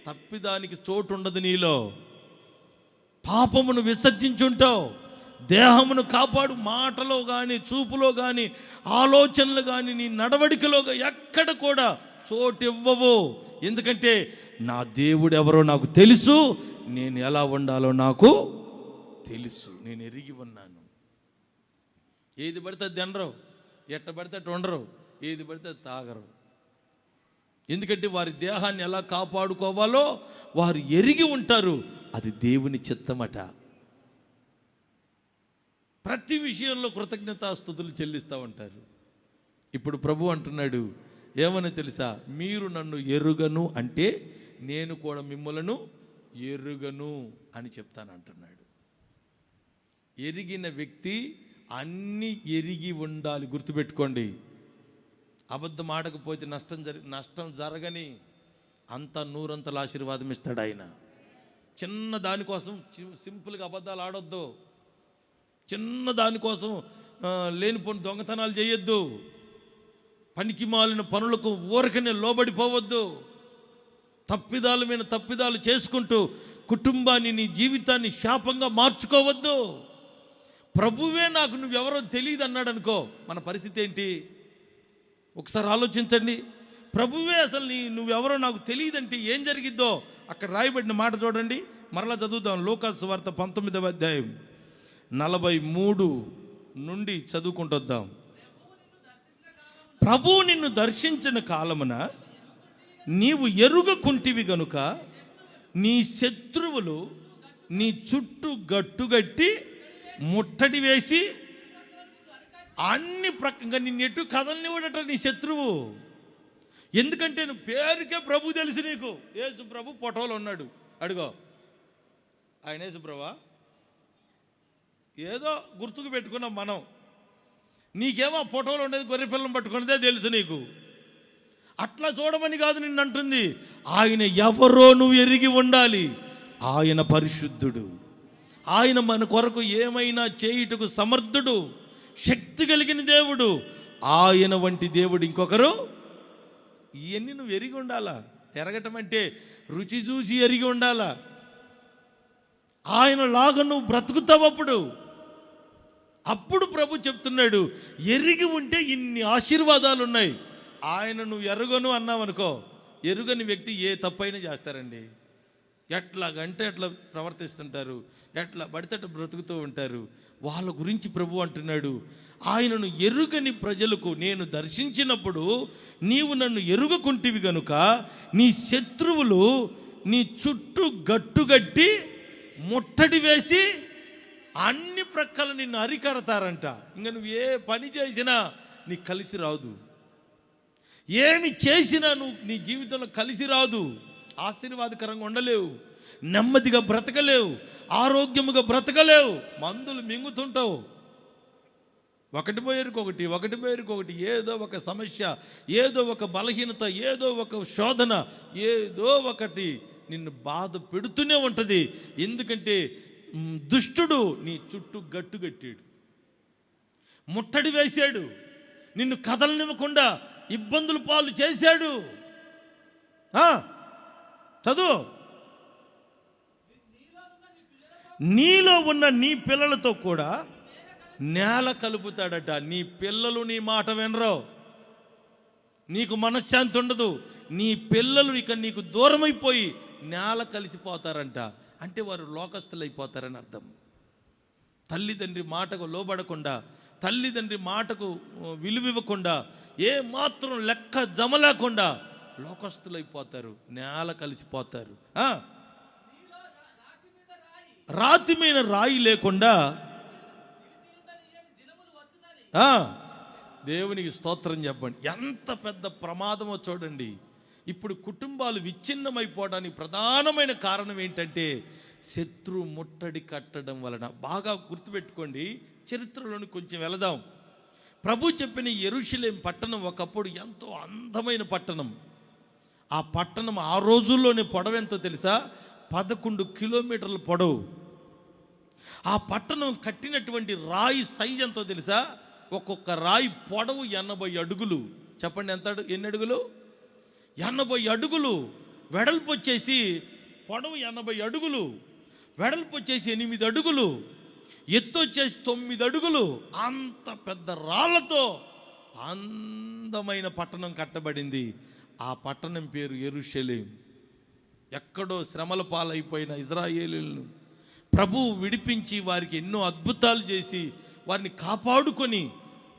Speaker 1: తప్పిదానికి చోటు ఉండదు నీలో. పాపమును విసర్జించుంటావు, దేహమును కాపాడు. మాటలో కానీ, చూపులో కానీ, ఆలోచనలు కానీ, నీ నడవడికలో ఎక్కడ కూడా చోటు ఇవ్వవు. ఎందుకంటే నా దేవుడు ఎవరో నాకు తెలుసు, నేను ఎలా ఉండాలో నాకు తెలుసు, నేను ఎరిగి ఉన్నాను. ఏది పడితే అది తినరు, ఎట్ట పడితే అట్టు ఉండరు, ఏది పడితే అది తాగరు. ఎందుకంటే వారి దేహాన్ని ఎలా కాపాడుకోవాలో వారు ఎరిగి ఉంటారు. అది దేవుని చిత్తమట. ప్రతి విషయంలో కృతజ్ఞతాస్తుతులు చెల్లిస్తూ ఉంటారు. ఇప్పుడు ప్రభు అంటున్నాడు ఏమని తెలుసా? మీరు నన్ను ఎరుగను అంటే నేను కూడా మిమ్మలను ఎరుగను అని చెప్తానంటున్నాడు. ఎరిగిన వ్యక్తి అన్నీ ఎరిగి ఉండాలి. గుర్తుపెట్టుకోండి. అబద్ధం ఆడకపోతే నష్టం జరగని అంత నూరంతల ఆశీర్వాదం ఇస్తాడు ఆయన. చిన్న దానికోసం సింపుల్గా అబద్ధాలు ఆడొద్దు. చిన్న దానికోసం లేనిపోని దొంగతనాలు చేయొద్దు. పనికి మాలిన పనులకు ఊరకనే లోబడిపోవద్దు. తప్పిదాల మీద తప్పిదాలు చేసుకుంటూ కుటుంబాన్ని, నీ జీవితాన్ని శాపంగా మార్చుకోవద్దు. ప్రభువే నాకు నువ్వెవరో తెలియదు అన్నాడు అనుకో, మన పరిస్థితి ఏంటి? ఒకసారి ఆలోచించండి. ప్రభువే అసలు నువ్వెవరో నాకు తెలియదంటే ఏం జరిగిద్దో అక్కడ రాయబడిన మాట చూడండి. మరలా చదువుదాం. లూకాసు సువార్త 19వ అధ్యాయం 43 నుండి చదువుకుంటొద్దాం. ప్రభువు నిన్ను దర్శించిన కాలమున నీవు ఎరుగకుంటివి గనుక నీ శత్రువులు నీ చుట్టూ గట్టుగట్టి ముట్టడి వేసి అన్ని ప్రకంగా నిన్నెట్టు కదలనివ్వడట నీ శత్రువు. ఎందుకంటే నువ్వు పేరుకే ప్రభు తెలుసు నీకు. యేసు ప్రభు ఫోటోలో ఉన్నాడు అడుగో ఆయన యేసుప్రభా, ఏదో గుర్తుకు పెట్టుకున్నాం మనం. నీకేమో ఫోటోలో ఉండేది గొర్రె పిల్లని పట్టుకున్నదే తెలుసు నీకు. అట్లా చూడమని కాదు నిన్ను అంటుంది. ఆయన ఎవరో నువ్వు ఎరిగి ఉండాలి. ఆయన పరిశుద్ధుడు, ఆయన మన కొరకు ఏమైనా చేయుటకు సమర్థుడు, శక్తి కలిగిన దేవుడు. ఆయన వంటి దేవుడు ఇంకొకరు. ఇవన్నీ నువ్వు ఎరిగి ఉండాలా. ఎరగటం అంటే రుచి చూసి ఎరిగి ఉండాలా. ఆయన లాగా నువ్వు బ్రతుకుతావు. అప్పుడు ప్రభు చెప్తున్నాడు, ఎరిగి ఉంటే ఇన్ని ఆశీర్వాదాలు ఉన్నాయి. ఆయన నువ్వు ఎరుగను అన్నావనుకో, ఎరుగని వ్యక్తి ఏ తప్పైనా చేస్తారండి. ఎట్లాగంటే ఎట్లా ప్రవర్తిస్తుంటారు, ఎట్లా పడితే అట్లా బ్రతుకుతూ ఉంటారు. వాళ్ళ గురించి ప్రభు అంటున్నాడు, ఆయనను ఎరుగని ప్రజలకు నేను దర్శించినప్పుడు నీవు నన్ను ఎరుగకుంటివి గనుక నీ శత్రువులు నీ చుట్టూ గట్టుగట్టి ముట్టడి వేసి అన్ని ప్రక్కల నిన్ను అరికడతారంట. ఇంకా నువ్వు ఏ పని చేసినా నీకు కలిసి రాదు. ఏమి చేసినా నువ్వు నీ జీవితంలో కలిసి రాదు. ఆశీర్వాదకరంగా ఉండలేవు, నెమ్మదిగా బ్రతకలేవు, ఆరోగ్యముగా బ్రతకలేవు. మందులు మింగుతుంటావు. ఒకటి పోయేరుకొకటి, ఏదో ఒక సమస్య, ఏదో ఒక బలహీనత, ఏదో ఒక శోధన, ఏదో ఒకటి నిన్ను బాధ పెడుతూనే ఉంటుంది. ఎందుకంటే దుష్టుడు నీ చుట్టూ గట్టుగట్టాడు, ముట్టడి వేశాడు, నిన్ను కదలనివ్వకుండా ఇబ్బందుల పాలు చేశాడు. చదువు, నీలో ఉన్న నీ పిల్లలతో కూడా నేల కలుపుతాడట. నీ పిల్లలు నీ మాట వినరు, నీకు మనశ్శాంతి ఉండదు. నీ పిల్లలు ఇక నీకు దూరమైపోయి నేల కలిసిపోతారంట. అంటే వారు లోకస్తులు అయిపోతారని అర్థం. తల్లిదండ్రి మాటకు లోబడకుండా, తల్లిదండ్రి మాటకు విలువివ్వకుండా, ఏ మాత్రం లెక్క జమ లేకుండా లోకస్తులైపోతారు, నేల కలిసిపోతారు. రాతి మీద రాయి లేకుండా దేవునికి స్తోత్రం చెప్పండి. ఎంత పెద్ద ప్రమాదమో చూడండి. ఇప్పుడు కుటుంబాలు విచ్ఛిన్నమైపోవడానికి ప్రధానమైన కారణం ఏంటంటే శత్రు ముట్టడి కట్టడం వలన. బాగా గుర్తుపెట్టుకోండి, చరిత్రలోని కొంచెం వెళదాం. ప్రభు చెప్పిన యెరూషలేం పట్టణం ఒకప్పుడు ఎంతో అందమైన పట్టణం. ఆ పట్టణం ఆ రోజుల్లోనే పొడవు ఎంతో తెలుసా? 11 కిలోమీటర్ల పొడవు. ఆ పట్టణం కట్టినటువంటి రాయి సైజ్ ఎంతో తెలుసా? ఒక్కొక్క రాయి పొడవు 80 అడుగులు. చెప్పండి, ఎన్ని అడుగులు? 80 అడుగులు. వెడల్పు వచ్చేసి పొడవు 80 అడుగులు, వెడల్పు వచ్చేసి 8 అడుగులు, ఎత్తు వచ్చేసి 9 అడుగులు. అంత పెద్ద రాళ్లతో అందమైన పట్టణం కట్టబడింది. ఆ పట్టణం పేరు యెరూషలేం. ఎక్కడో శ్రమల పాలైపోయిన ఇజ్రాయేలీయులను ప్రభువు విడిపించి వారికి ఎన్నో అద్భుతాలు చేసి వారిని కాపాడుకొని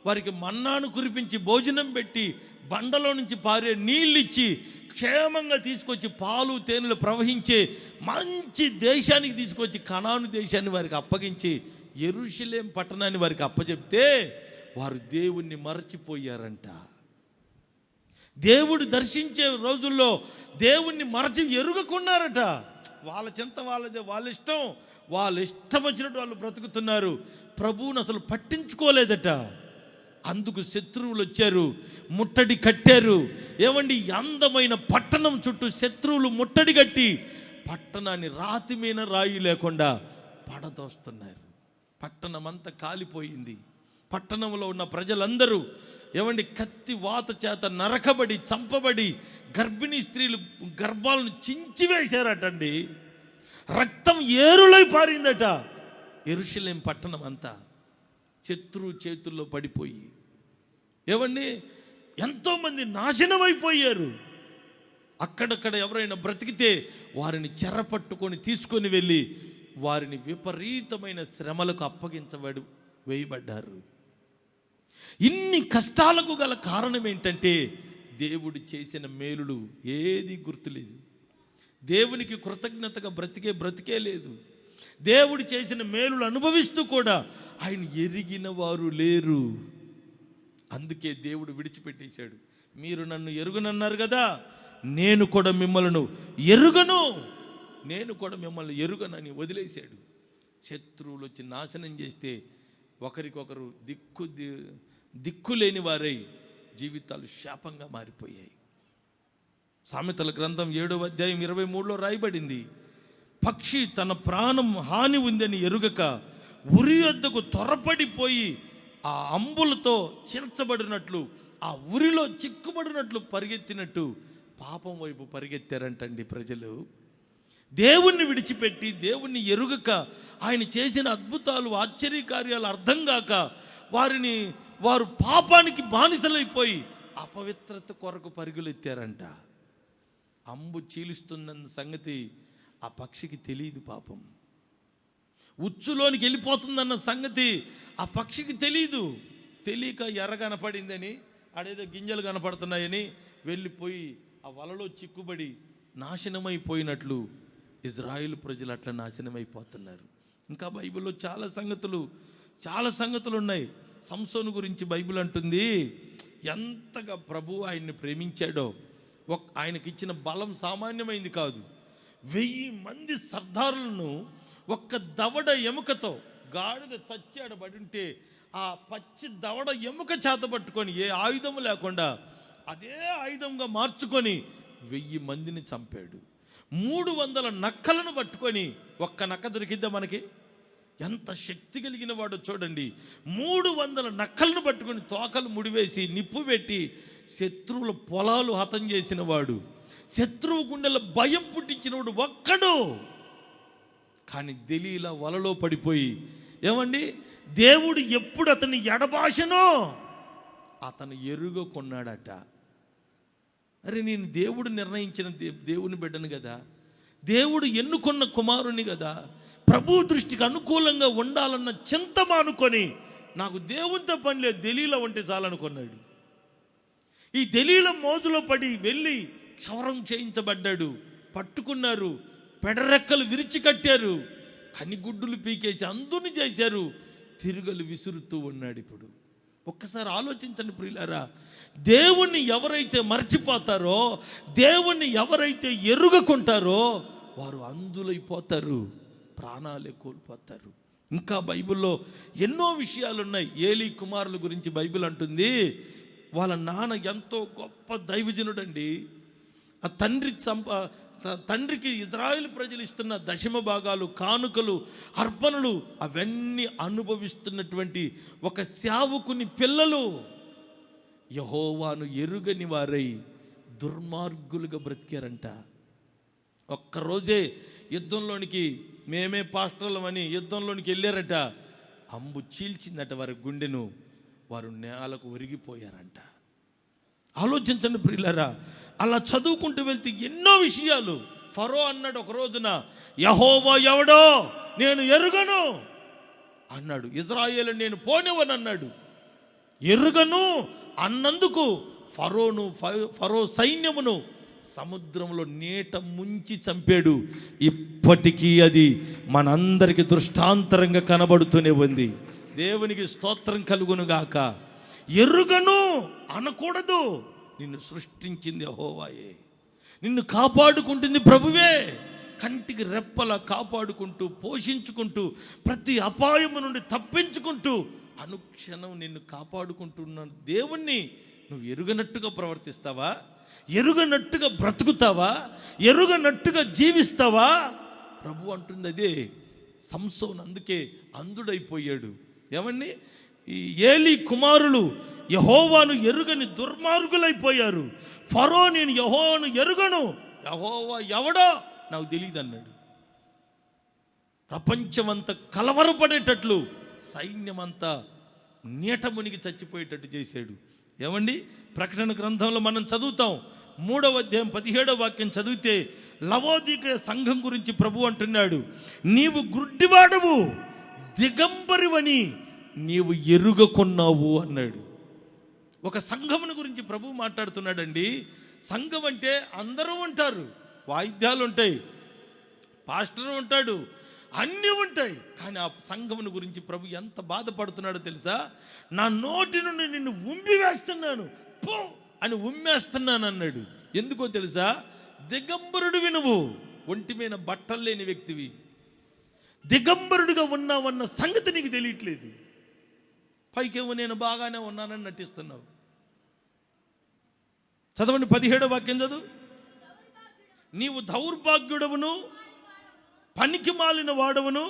Speaker 1: వారికి మన్నాను కురిపించి భోజనం పెట్టి బండలో నుంచి పారే నీళ్ళు ఇచ్చి క్షేమంగా తీసుకొచ్చి పాలు తేనెలు ప్రవహించే మంచి దేశానికి తీసుకొచ్చి కనాను దేశాన్ని వారికి అప్పగించి యెరూషలేం పట్టణాన్ని వారికి అప్పచెప్తే వారు దేవుణ్ణి మరచిపోయారంట. దేవుడు దర్శించే రోజుల్లో దేవుణ్ణి మరచి ఎరుగకున్నారట. వాళ్ళ చింత వాళ్ళదే, వాళ్ళ ఇష్టం వచ్చినట్టు వాళ్ళు బ్రతుకుతున్నారు. ప్రభువుని అసలు పట్టించుకోలేదట. అందుకు శత్రువులు వచ్చారు, ముట్టడి కట్టారు. ఏమండి, అందమైన పట్టణం చుట్టూ శత్రువులు ముట్టడి కట్టి పట్టణాన్ని రాతి మీద రాయి లేకుండా పడదోస్తున్నారు. పట్టణం అంతా కాలిపోయింది. పట్టణంలో ఉన్న ప్రజలందరూ ఏమండి కత్తి వాత చేత నరకబడి చంపబడి గర్భిణీ స్త్రీలు గర్భాలను చించివేశారటండి. రక్తం ఏరులై పారిందట. యెరూషలేం పట్టణం అంతా శత్రువు చేతుల్లో పడిపోయి ఏమండి ఎంతోమంది నాశనమైపోయారు. అక్కడక్కడ ఎవరైనా బ్రతికితే వారిని చెరపట్టుకొని తీసుకొని వెళ్ళి వారిని విపరీతమైన శ్రమలకు వేయబడ్డారు. ఇన్ని కష్టాలకు గల కారణం ఏంటంటే దేవుడు చేసిన మేలులు ఏది గుర్తులేదు. దేవునికి కృతజ్ఞతగా బ్రతికే లేదు. దేవుడు చేసిన మేలులు అనుభవిస్తూ కూడా ఆయన ఎరిగిన వారు లేరు. అందుకే దేవుడు విడిచిపెట్టేశాడు. మీరు నన్ను ఎరుగనన్నారు కదా, నేను కూడా మిమ్మల్ని ఎరుగను. నేను కూడా మిమ్మల్ని ఎరుగనని వదిలేశాడు. శత్రువులు వచ్చి నాశనం చేస్తే ఒకరికొకరు దిక్కులేని వారై జీవితాలు శాపంగా మారిపోయాయి. సామెతల గ్రంథం 7వ అధ్యాయం 23లో రాయబడింది, పక్షి తన ప్రాణం హాని ఉందని ఎరుగక ఉరి వద్దకు త్వరపడిపోయి ఆ అంబులతో చీల్చబడినట్లు, ఆ ఉరిలో చిక్కుబడినట్లు పరిగెత్తినట్టు పాపం వైపు పరిగెత్తారంటండి ప్రజలు. దేవుణ్ణి విడిచిపెట్టి దేవుణ్ణి ఎరుగక ఆయన చేసిన అద్భుతాలు ఆశ్చర్యకార్యాలు అర్థం కాక వారు పాపానికి బానిసలైపోయి అపవిత్రత కొరకు పరుగులెత్తారంట. అంబు చీలుస్తుందన్న సంగతి ఆ పక్షికి తెలియదు. పాపం ఉచ్చులోనికి వెళ్ళిపోతుందన్న సంగతి ఆ పక్షికి తెలియదు. తెలియక ఎర్ర కనపడిందని, ఆడేదో గింజలు కనపడుతున్నాయని వెళ్ళిపోయి ఆ వలలో చిక్కుబడి నాశనమైపోయినట్లు ఇజ్రాయేలు ప్రజలు అట్లా నాశనమైపోతున్నారు. ఇంకా బైబిల్లో చాలా సంగతులు ఉన్నాయి. సంసోను గురించి బైబిల్ అంటుంది, ఎంతగా ప్రభు ఆయన్ని ప్రేమించాడో. ఆయనకి ఇచ్చిన బలం సామాన్యమైంది కాదు. 1000 మంది సర్దారులను ఒక్క దవడ ఎముకతో, గాడిద చచ్చాడబడి ఉంటే ఆ పచ్చి దవడ ఎముక చేత పట్టుకొని, ఏ ఆయుధము లేకుండా అదే ఆయుధంగా మార్చుకొని 1000 మందిని చంపాడు. 300 నక్కలను పట్టుకొని, ఒక్క నక్క దొరికిద్దా మనకి? ఎంత శక్తి కలిగిన వాడో చూడండి. 300 నక్కలను పట్టుకొని తోకలు ముడివేసి నిప్పు పెట్టి శత్రువుల పొలాలు హతం చేసిన వాడు, శత్రువు గుండెల భయం పుట్టించినవాడు ఒక్కడు. కానీ దెలీలా వలలో పడిపోయి, ఏమండి, దేవుడు ఎప్పుడు అతన్ని ఎడబాషనో అతను ఎరుగొన్నాడట. అరే, నేను దేవుడు నిర్ణయించిన దేవుని బిడ్డను కదా, దేవుడు ఎన్నుకున్న కుమారుని కదా, ప్రభు దృష్టికి అనుకూలంగా ఉండాలన్న చింత మానుకొని నాకు దేవునితో పని లేదు, దెలీలా ఉంటే చాలనుకున్నాడు. ఈ దెలీలా మోజులో పడి వెళ్ళి క్షవరం చేయించబడ్డాడు. పట్టుకున్నారు, పెడరెక్కలు విరిచి కట్టారు, కనిగుడ్డులు పీకేసి అందుని చేశారు, తిరుగలు విసురుతూ ఉన్నాడు. ఇప్పుడు ఒక్కసారి ఆలోచించండి ప్రియులారా, దేవుణ్ణి ఎవరైతే మర్చిపోతారో, దేవుణ్ణి ఎవరైతే ఎరుగకుంటారో వారు అందులైపోతారు, ప్రాణాలే కోల్పోతారు. ఇంకా బైబిల్లో ఎన్నో విషయాలు ఉన్నాయి. ఏలీ కుమారుల గురించి బైబిల్ అంటుంది, వాళ్ళ నాన్న ఎంతో గొప్ప దైవజనుడండి. ఆ తండ్రికి ఇజ్రాయేల్ ప్రజలు ఇస్తున్న దశమ భాగాలు, కానుకలు, అర్పణలు అవన్నీ అనుభవిస్తున్నటువంటి ఒక సేవకుని పిల్లలు యెహోవాను ఎరుగని వారై దుర్మార్గులుగా బ్రతికారంట. ఒక్కరోజే యుద్ధంలోనికి, మేమే పాస్టర్లమని యుద్ధంలోనికి వెళ్ళారట. అంబు చీల్చిందట వారి గుండెను, వారు నేలకు ఒరిగిపోయారంట. ఆలోచించండి ప్రియులారా, అలా చదువుకుంటూ వెళ్తే ఎన్నో విషయాలు. ఫరో అన్నాడు ఒక రోజున, యెహోవా ఎవడో నేను ఎరుగను అన్నాడు. ఇజ్రాయేలు నేను పోనివ్వను అన్నాడు. ఎరుగను అన్నందుకు ఫరో సైన్యమును సముద్రంలో నీట ముంచి చంపాడు. ఇప్పటికీ అది మనందరికీ దృష్టాంతరంగా కనబడుతూనే ఉంది. దేవునికి స్తోత్రం కలుగును గాక. ఎరుగను అనకూడదు. నిన్ను సృష్టించింది యెహోవాయే, నిన్ను కాపాడుకుంటుంది ప్రభువే. కంటికి రెప్పలా కాపాడుకుంటూ, పోషించుకుంటూ, ప్రతి అపాయము నుండి తప్పించుకుంటూ అనుక్షణం నిన్ను కాపాడుకుంటున్న దేవుణ్ణి నువ్వు ఎరుగనట్టుగా ప్రవర్తిస్తావా? ఎరుగనట్టుగా బ్రతుకుతావా? ఎరుగనట్టుగా జీవిస్తావా? ప్రభు అంటుంది అదే. సంసోను అందుకే అంధుడైపోయాడు. ఏమండి, ఈ ఏలీ కుమారులు యెహోవాను ఎరుగని దుర్మార్గులైపోయారు. ఫరో నేను యెహోవాను ఎరుగను, యెహోవా ఎవడో నాకు తెలియదు అన్నాడు. ప్రపంచమంతా కలవరపడేటట్లు, సైన్యమంతా నీట మునిగి చచ్చిపోయేటట్టు చేశాడు. ఏమండి, ప్రకటన గ్రంథంలో మనం చదువుతాం, 3వ అధ్యాయం 17వ వాక్యం చదివితే లవోదికయ సంఘం గురించి ప్రభు అంటున్నాడు, నీవు గుడ్డివాడవు, దిగంబరివని నీవు ఎరుగకున్నావు అన్నాడు. ఒక సంఘమును గురించి ప్రభు మాట్లాడుతున్నాడండి. సంఘం అంటే అందరూ ఉంటారు, వాయిద్యాలు ఉంటాయి, పాస్టర్ ఉంటాడు, అన్నీ ఉంటాయి. కానీ ఆ సంఘమును గురించి ప్రభు ఎంత బాధపడుతున్నాడో తెలుసా? నా నోటి నుండి నిన్ను ఉమ్మివేస్తున్నాను, పో అని ఉమ్మేస్తున్నాను అన్నాడు. ఎందుకో తెలుసా? దిగంబరుడివి నువ్వు, ఒంటి మీద బట్టలు లేని వ్యక్తివి, దిగంబరుడిగా ఉన్నావన్న సంగతి నీకు తెలియట్లేదు. పైకేమో నేను బాగానే ఉన్నానని నటిస్తున్నావు. చదవండి 17వ వాక్యం చదువు. నీవు దౌర్భాగ్యుడవును, పనికి మాలిన వాడవును,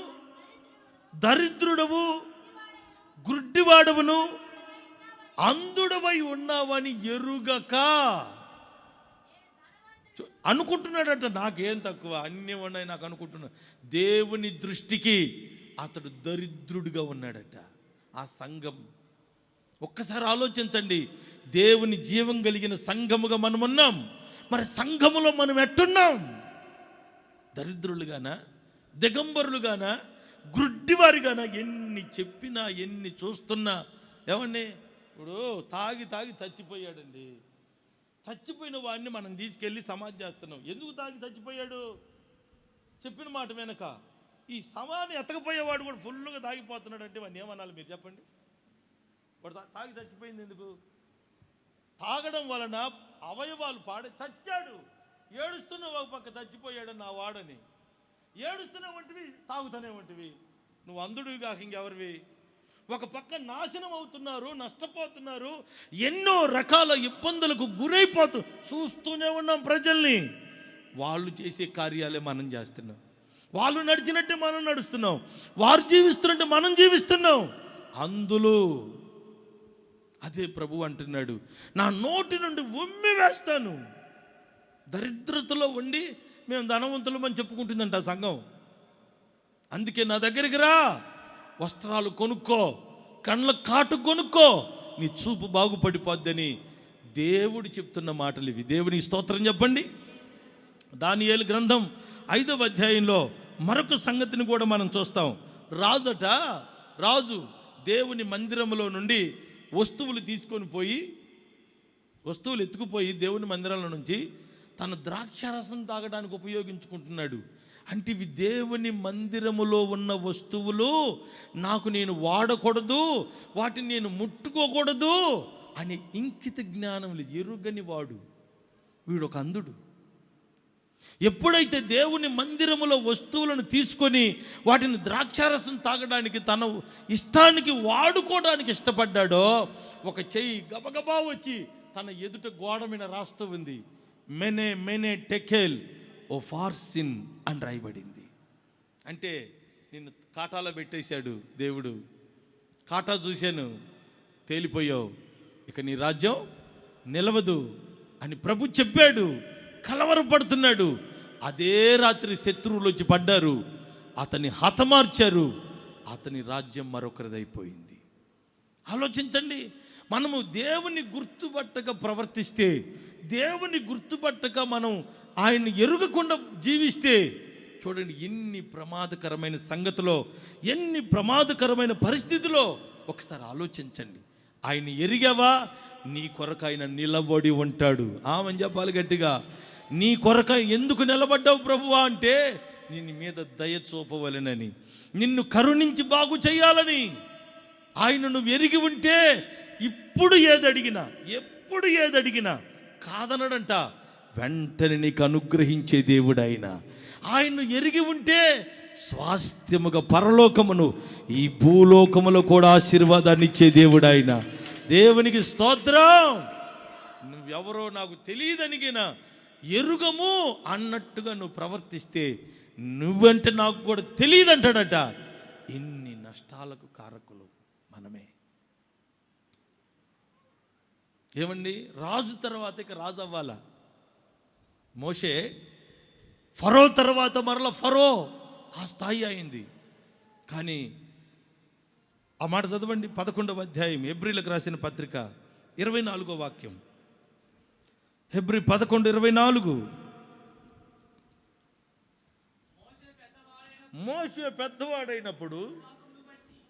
Speaker 1: దరిద్రుడవు, గుడ్డివాడవును, అంధుడవై ఉన్నావని ఎరుగక అనుకుంటున్నాడట. నాకేం తక్కువ, అన్నీ ఉన్నాయి నాకు అనుకుంటున్నాడు. దేవుని దృష్టికి అతడు దరిద్రుడిగా ఉన్నాడట. ఆ సంఘం ఒక్కసారి ఆలోచించండి. దేవుని జీవం కలిగిన సంఘముగా మనం ఉన్నాం. మరి సంఘములో మనం ఎట్టున్నాం? దరిద్రులుగానా, దిగంబరులుగానా, గుడ్డివారిగానా? ఎన్ని చెప్పినా ఎన్ని చూస్తున్నా ఏమండి, ఇప్పుడు తాగి చచ్చిపోయాడండి. చచ్చిపోయిన వాడిని మనం తీసుకెళ్ళి సమాధి చేస్తున్నాం. ఎందుకు తాగి చచ్చిపోయాడు? చెప్పిన మాట వెనక ఈ సమాని ఎతకపోయేవాడు కూడా ఫుల్గా తాగిపోతున్నాడు అంటే వాడిని ఏమనాలి మీరు చెప్పండి? వాడు తాగి చచ్చిపోయింది ఎందుకు? తాగడం వలన అవయవాలు చచ్చాడు. ఏడుస్తున్న ఒక పక్క చచ్చిపోయాడు నా వాడని ఏడుస్తూనే వంటివి, తాగుతూనే వంటివి. నువ్వు అంధుడివి కాక ఇంకెవరివి? ఒక పక్క నాశనం అవుతున్నారు, నష్టపోతున్నారు, ఎన్నో రకాల ఇబ్బందులకు గురైపోతూ చూస్తూనే ఉన్నాం ప్రజల్ని. వాళ్ళు చేసే కార్యాలే మనం చేస్తున్నాం. వాళ్ళు నడిచినట్టే మనం నడుస్తున్నాం. వారు జీవిస్తున్నట్టే మనం జీవిస్తున్నాం. అందులో అదే ప్రభు అంటున్నాడు, నా నోటి నుండి ఉమ్మి వేస్తాను. దరిద్రతలో ఉండి మేము ధనవంతులమని చెప్పుకుంటుందంట ఆ సంఘం. అందుకే నా దగ్గరికి రా, వస్త్రాలు కొనుక్కో, కళ్ళ కాటు కొనుక్కో, నీ చూపు బాగుపడిపోద్దని దేవుడు చెప్తున్న మాటలు ఇవి. దేవునికి స్తోత్రం చెప్పండి. దానియేలు గ్రంథం 5వ అధ్యాయంలో మరొక సంగతిని కూడా మనం చూస్తాం. రాజు దేవుని మందిరంలో నుండి వస్తువులు ఎత్తుకుపోయి దేవుని మందిరంలో నుంచి తన ద్రాక్షారసం తాగడానికి ఉపయోగించుకుంటున్నాడు. అంటే ఇవి దేవుని మందిరములో ఉన్న వస్తువులు, నాకు నేను వాడకూడదు, వాటిని నేను ముట్టుకోకూడదు అనే ఇంకిత జ్ఞానం లేదు. ఎరుగని వాడు వీడు ఒక అంధుడు. ఎప్పుడైతే దేవుని మందిరములో వస్తువులను తీసుకొని వాటిని ద్రాక్షారసం తాగడానికి తన ఇష్టానికి వాడుకోవడానికి ఇష్టపడ్డాడో, ఒక చెయ్యి గబగబా వచ్చి తన ఎదుట గోడ మీద రాస్తూ ఉంది, మెనే టెకెల్ ఓ ఫార్సిన్ అని రాయబడింది. అంటే నిన్ను కాటాలో పెట్టేశాడు దేవుడు. కాటా చూశాను, తేలిపోయావు, ఇక నీ రాజ్యం నిలవదు అని ప్రభు చెప్పాడు. కలవరపడుతున్నాడు. అదే రాత్రి శత్రువులు వచ్చి పడ్డారు, అతన్ని హతమార్చారు, అతని రాజ్యం మరొకరిదైపోయింది. ఆలోచించండి. మనము దేవుని గుర్తుపట్టక ప్రవర్తిస్తే, దేవుని గుర్తుపట్టక మనం ఆయన్ని ఎరుగకుండా జీవిస్తే, చూడండి ఎన్ని ప్రమాదకరమైన సంగతిలో, ఎన్ని ప్రమాదకరమైన పరిస్థితిలో. ఒకసారి ఆలోచించండి. ఆయన ఎరిగావా? నీ కొరకు ఆయన నిలబడి ఉంటాడు. ఆమెను చెప్పాలి గట్టిగా, నీ కొరకు ఎందుకు నిలబడ్డావు ప్రభువా అంటే, నీ మీద దయ చూపవలెనని, నిన్ను కరుణించి బాగు చేయాలని. ఆయన నువ్వు ఎరిగి ఉంటే ఎప్పుడు ఏదడిగినా కాదనడంట, వెంటనే నీకు అనుగ్రహించే దేవుడు ఆయన. ఆయన్ను ఎరిగి ఉంటే స్వాస్థ్యముగా పరలోకమును, ఈ భూలోకములో కూడా ఆశీర్వాదాన్ని ఇచ్చే దేవుడు ఆయన. దేవునికి స్తోత్రం. నువ్వెవరో నాకు తెలియదనిగినా ఎరుగము అన్నట్టుగా నువ్వు ప్రవర్తిస్తే, నువ్వంటే నాకు కూడా తెలియదంటాడట. ఇన్ని నష్టాలకు కారకులు మనమే. ఏమండి, రాజు తర్వాత ఇక రాజు అవ్వాలా? మోషే ఫరో తర్వాత మరల ఫరో ఆ స్థాయి అయింది. కానీ ఆ మాట చదవండి, 11వ అధ్యాయం హెబ్రీలకు రాసిన పత్రిక 24వ వాక్యం. హెబ్రీ 11:24. మోషే పెద్దవాడైనప్పుడు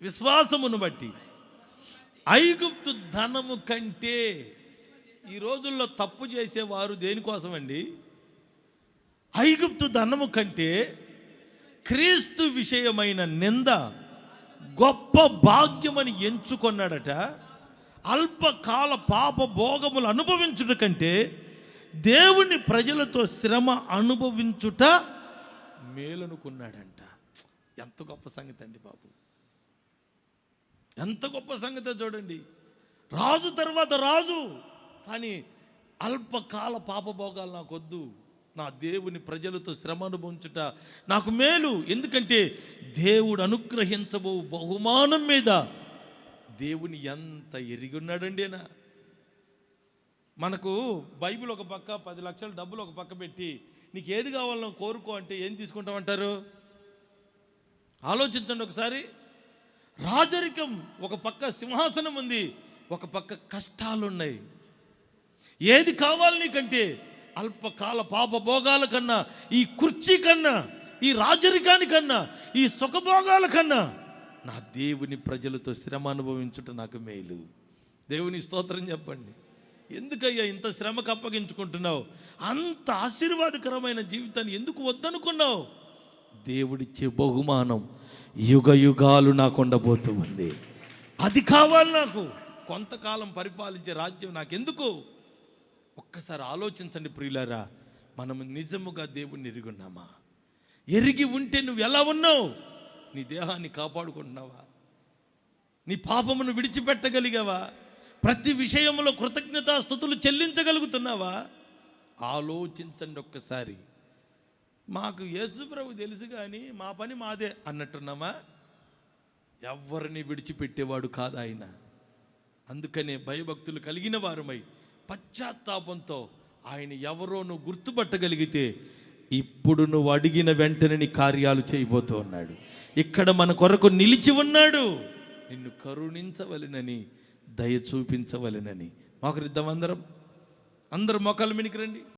Speaker 1: విశ్వాసమును బట్టి ఐగుప్తు ధనము కంటే. ఈ రోజుల్లో తప్పు చేసేవారు దేనికోసం అండి? ఐగుప్తు ధనము కంటే క్రీస్తు విషయమైన నింద గొప్ప భాగ్యమని ఎంచుకున్నాడట. అల్పకాల పాప భోగములు అనుభవించుట కంటే దేవుని ప్రజలతో శ్రమ అనుభవించుట మేలనుకున్నాడంట. ఎంత గొప్ప సంగతి అండి బాబు, ఎంత గొప్ప సంగతి చూడండి. రాజు తర్వాత రాజు, కానీ అల్పకాల పాపభోగాలు నాకొద్దు, నా దేవుని ప్రజలతో శ్రమ అనుభవించుట నాకు మేలు. ఎందుకంటే దేవుడు అనుగ్రహించబో బహుమానం మీద దేవుని ఎంత ఎరిగి ఉన్నాడండి. మనకు బైబిల్ ఒక పక్క, 10 లక్షల డబ్బులు ఒక పక్క పెట్టి నీకు ఏది కావాలో కోరుకో అంటే ఏం తీసుకుంటామంటారు? ఆలోచించండి ఒకసారి. రాజరికం ఒక పక్క, సింహాసనం ఉంది, ఒక పక్క కష్టాలు ఉన్నాయి. ఏది కావాలి నీకంటే అల్పకాల పాప భోగాల కన్నా, ఈ కుర్చీ కన్నా, ఈ రాజరికానికన్నా, ఈ సుఖభోగాల కన్నా నా దేవుని ప్రజలతో శ్రమ అనుభవించుట నాకు మేలు. దేవుని స్తోత్రం చెప్పండి. ఎందుకయ్యా ఇంత శ్రమకు అప్పగించుకుంటున్నావు? అంత ఆశీర్వాదకరమైన జీవితాన్ని ఎందుకు వద్దనుకున్నావు? దేవుడిచ్చే బహుమానం యుగ యుగాలు నాకు ఉండబోతూ ఉంది. అది కావాలి నాకు. కొంతకాలం పరిపాలించే రాజ్యం నాకెందుకు? ఒక్కసారి ఆలోచించండి ప్రియులారా. మనం నిజముగా దేవుణ్ణి ఎరిగి ఉన్నామా? ఎరిగి ఉంటే నువ్వు ఎలా ఉన్నావు? నీ దేహాన్ని కాపాడుకుంటున్నావా? నీ పాపమును విడిచిపెట్టగలిగావా? ప్రతి విషయంలో కృతజ్ఞతాస్తుతులు చెల్లించగలుగుతున్నావా? ఆలోచించండి ఒక్కసారి. మాకు యేసుప్రభు తెలుసు కానీ మా పని మాదే అన్నట్టున్నామా? ఎవరిని విడిచిపెట్టేవాడు కాదు ఆయన. అందుకనే భయభక్తులు కలిగిన వారమై పశ్చాత్తాపంతో ఆయన ఎవరో నువ్వు గుర్తుపట్టగలిగితే ఇప్పుడు నువ్వు అడిగిన వెంటనే నీ కార్యాలు చేయబోతూ ఉన్నాడు. ఇక్కడ మన కొరకు నిలిచి ఉన్నాడు. నిన్ను కరుణించవలెనని, దయ చూపించవలెనని. మోకరిద్దాం అందరం. అందరూ మోకాళ్ళ మీదకి రండి.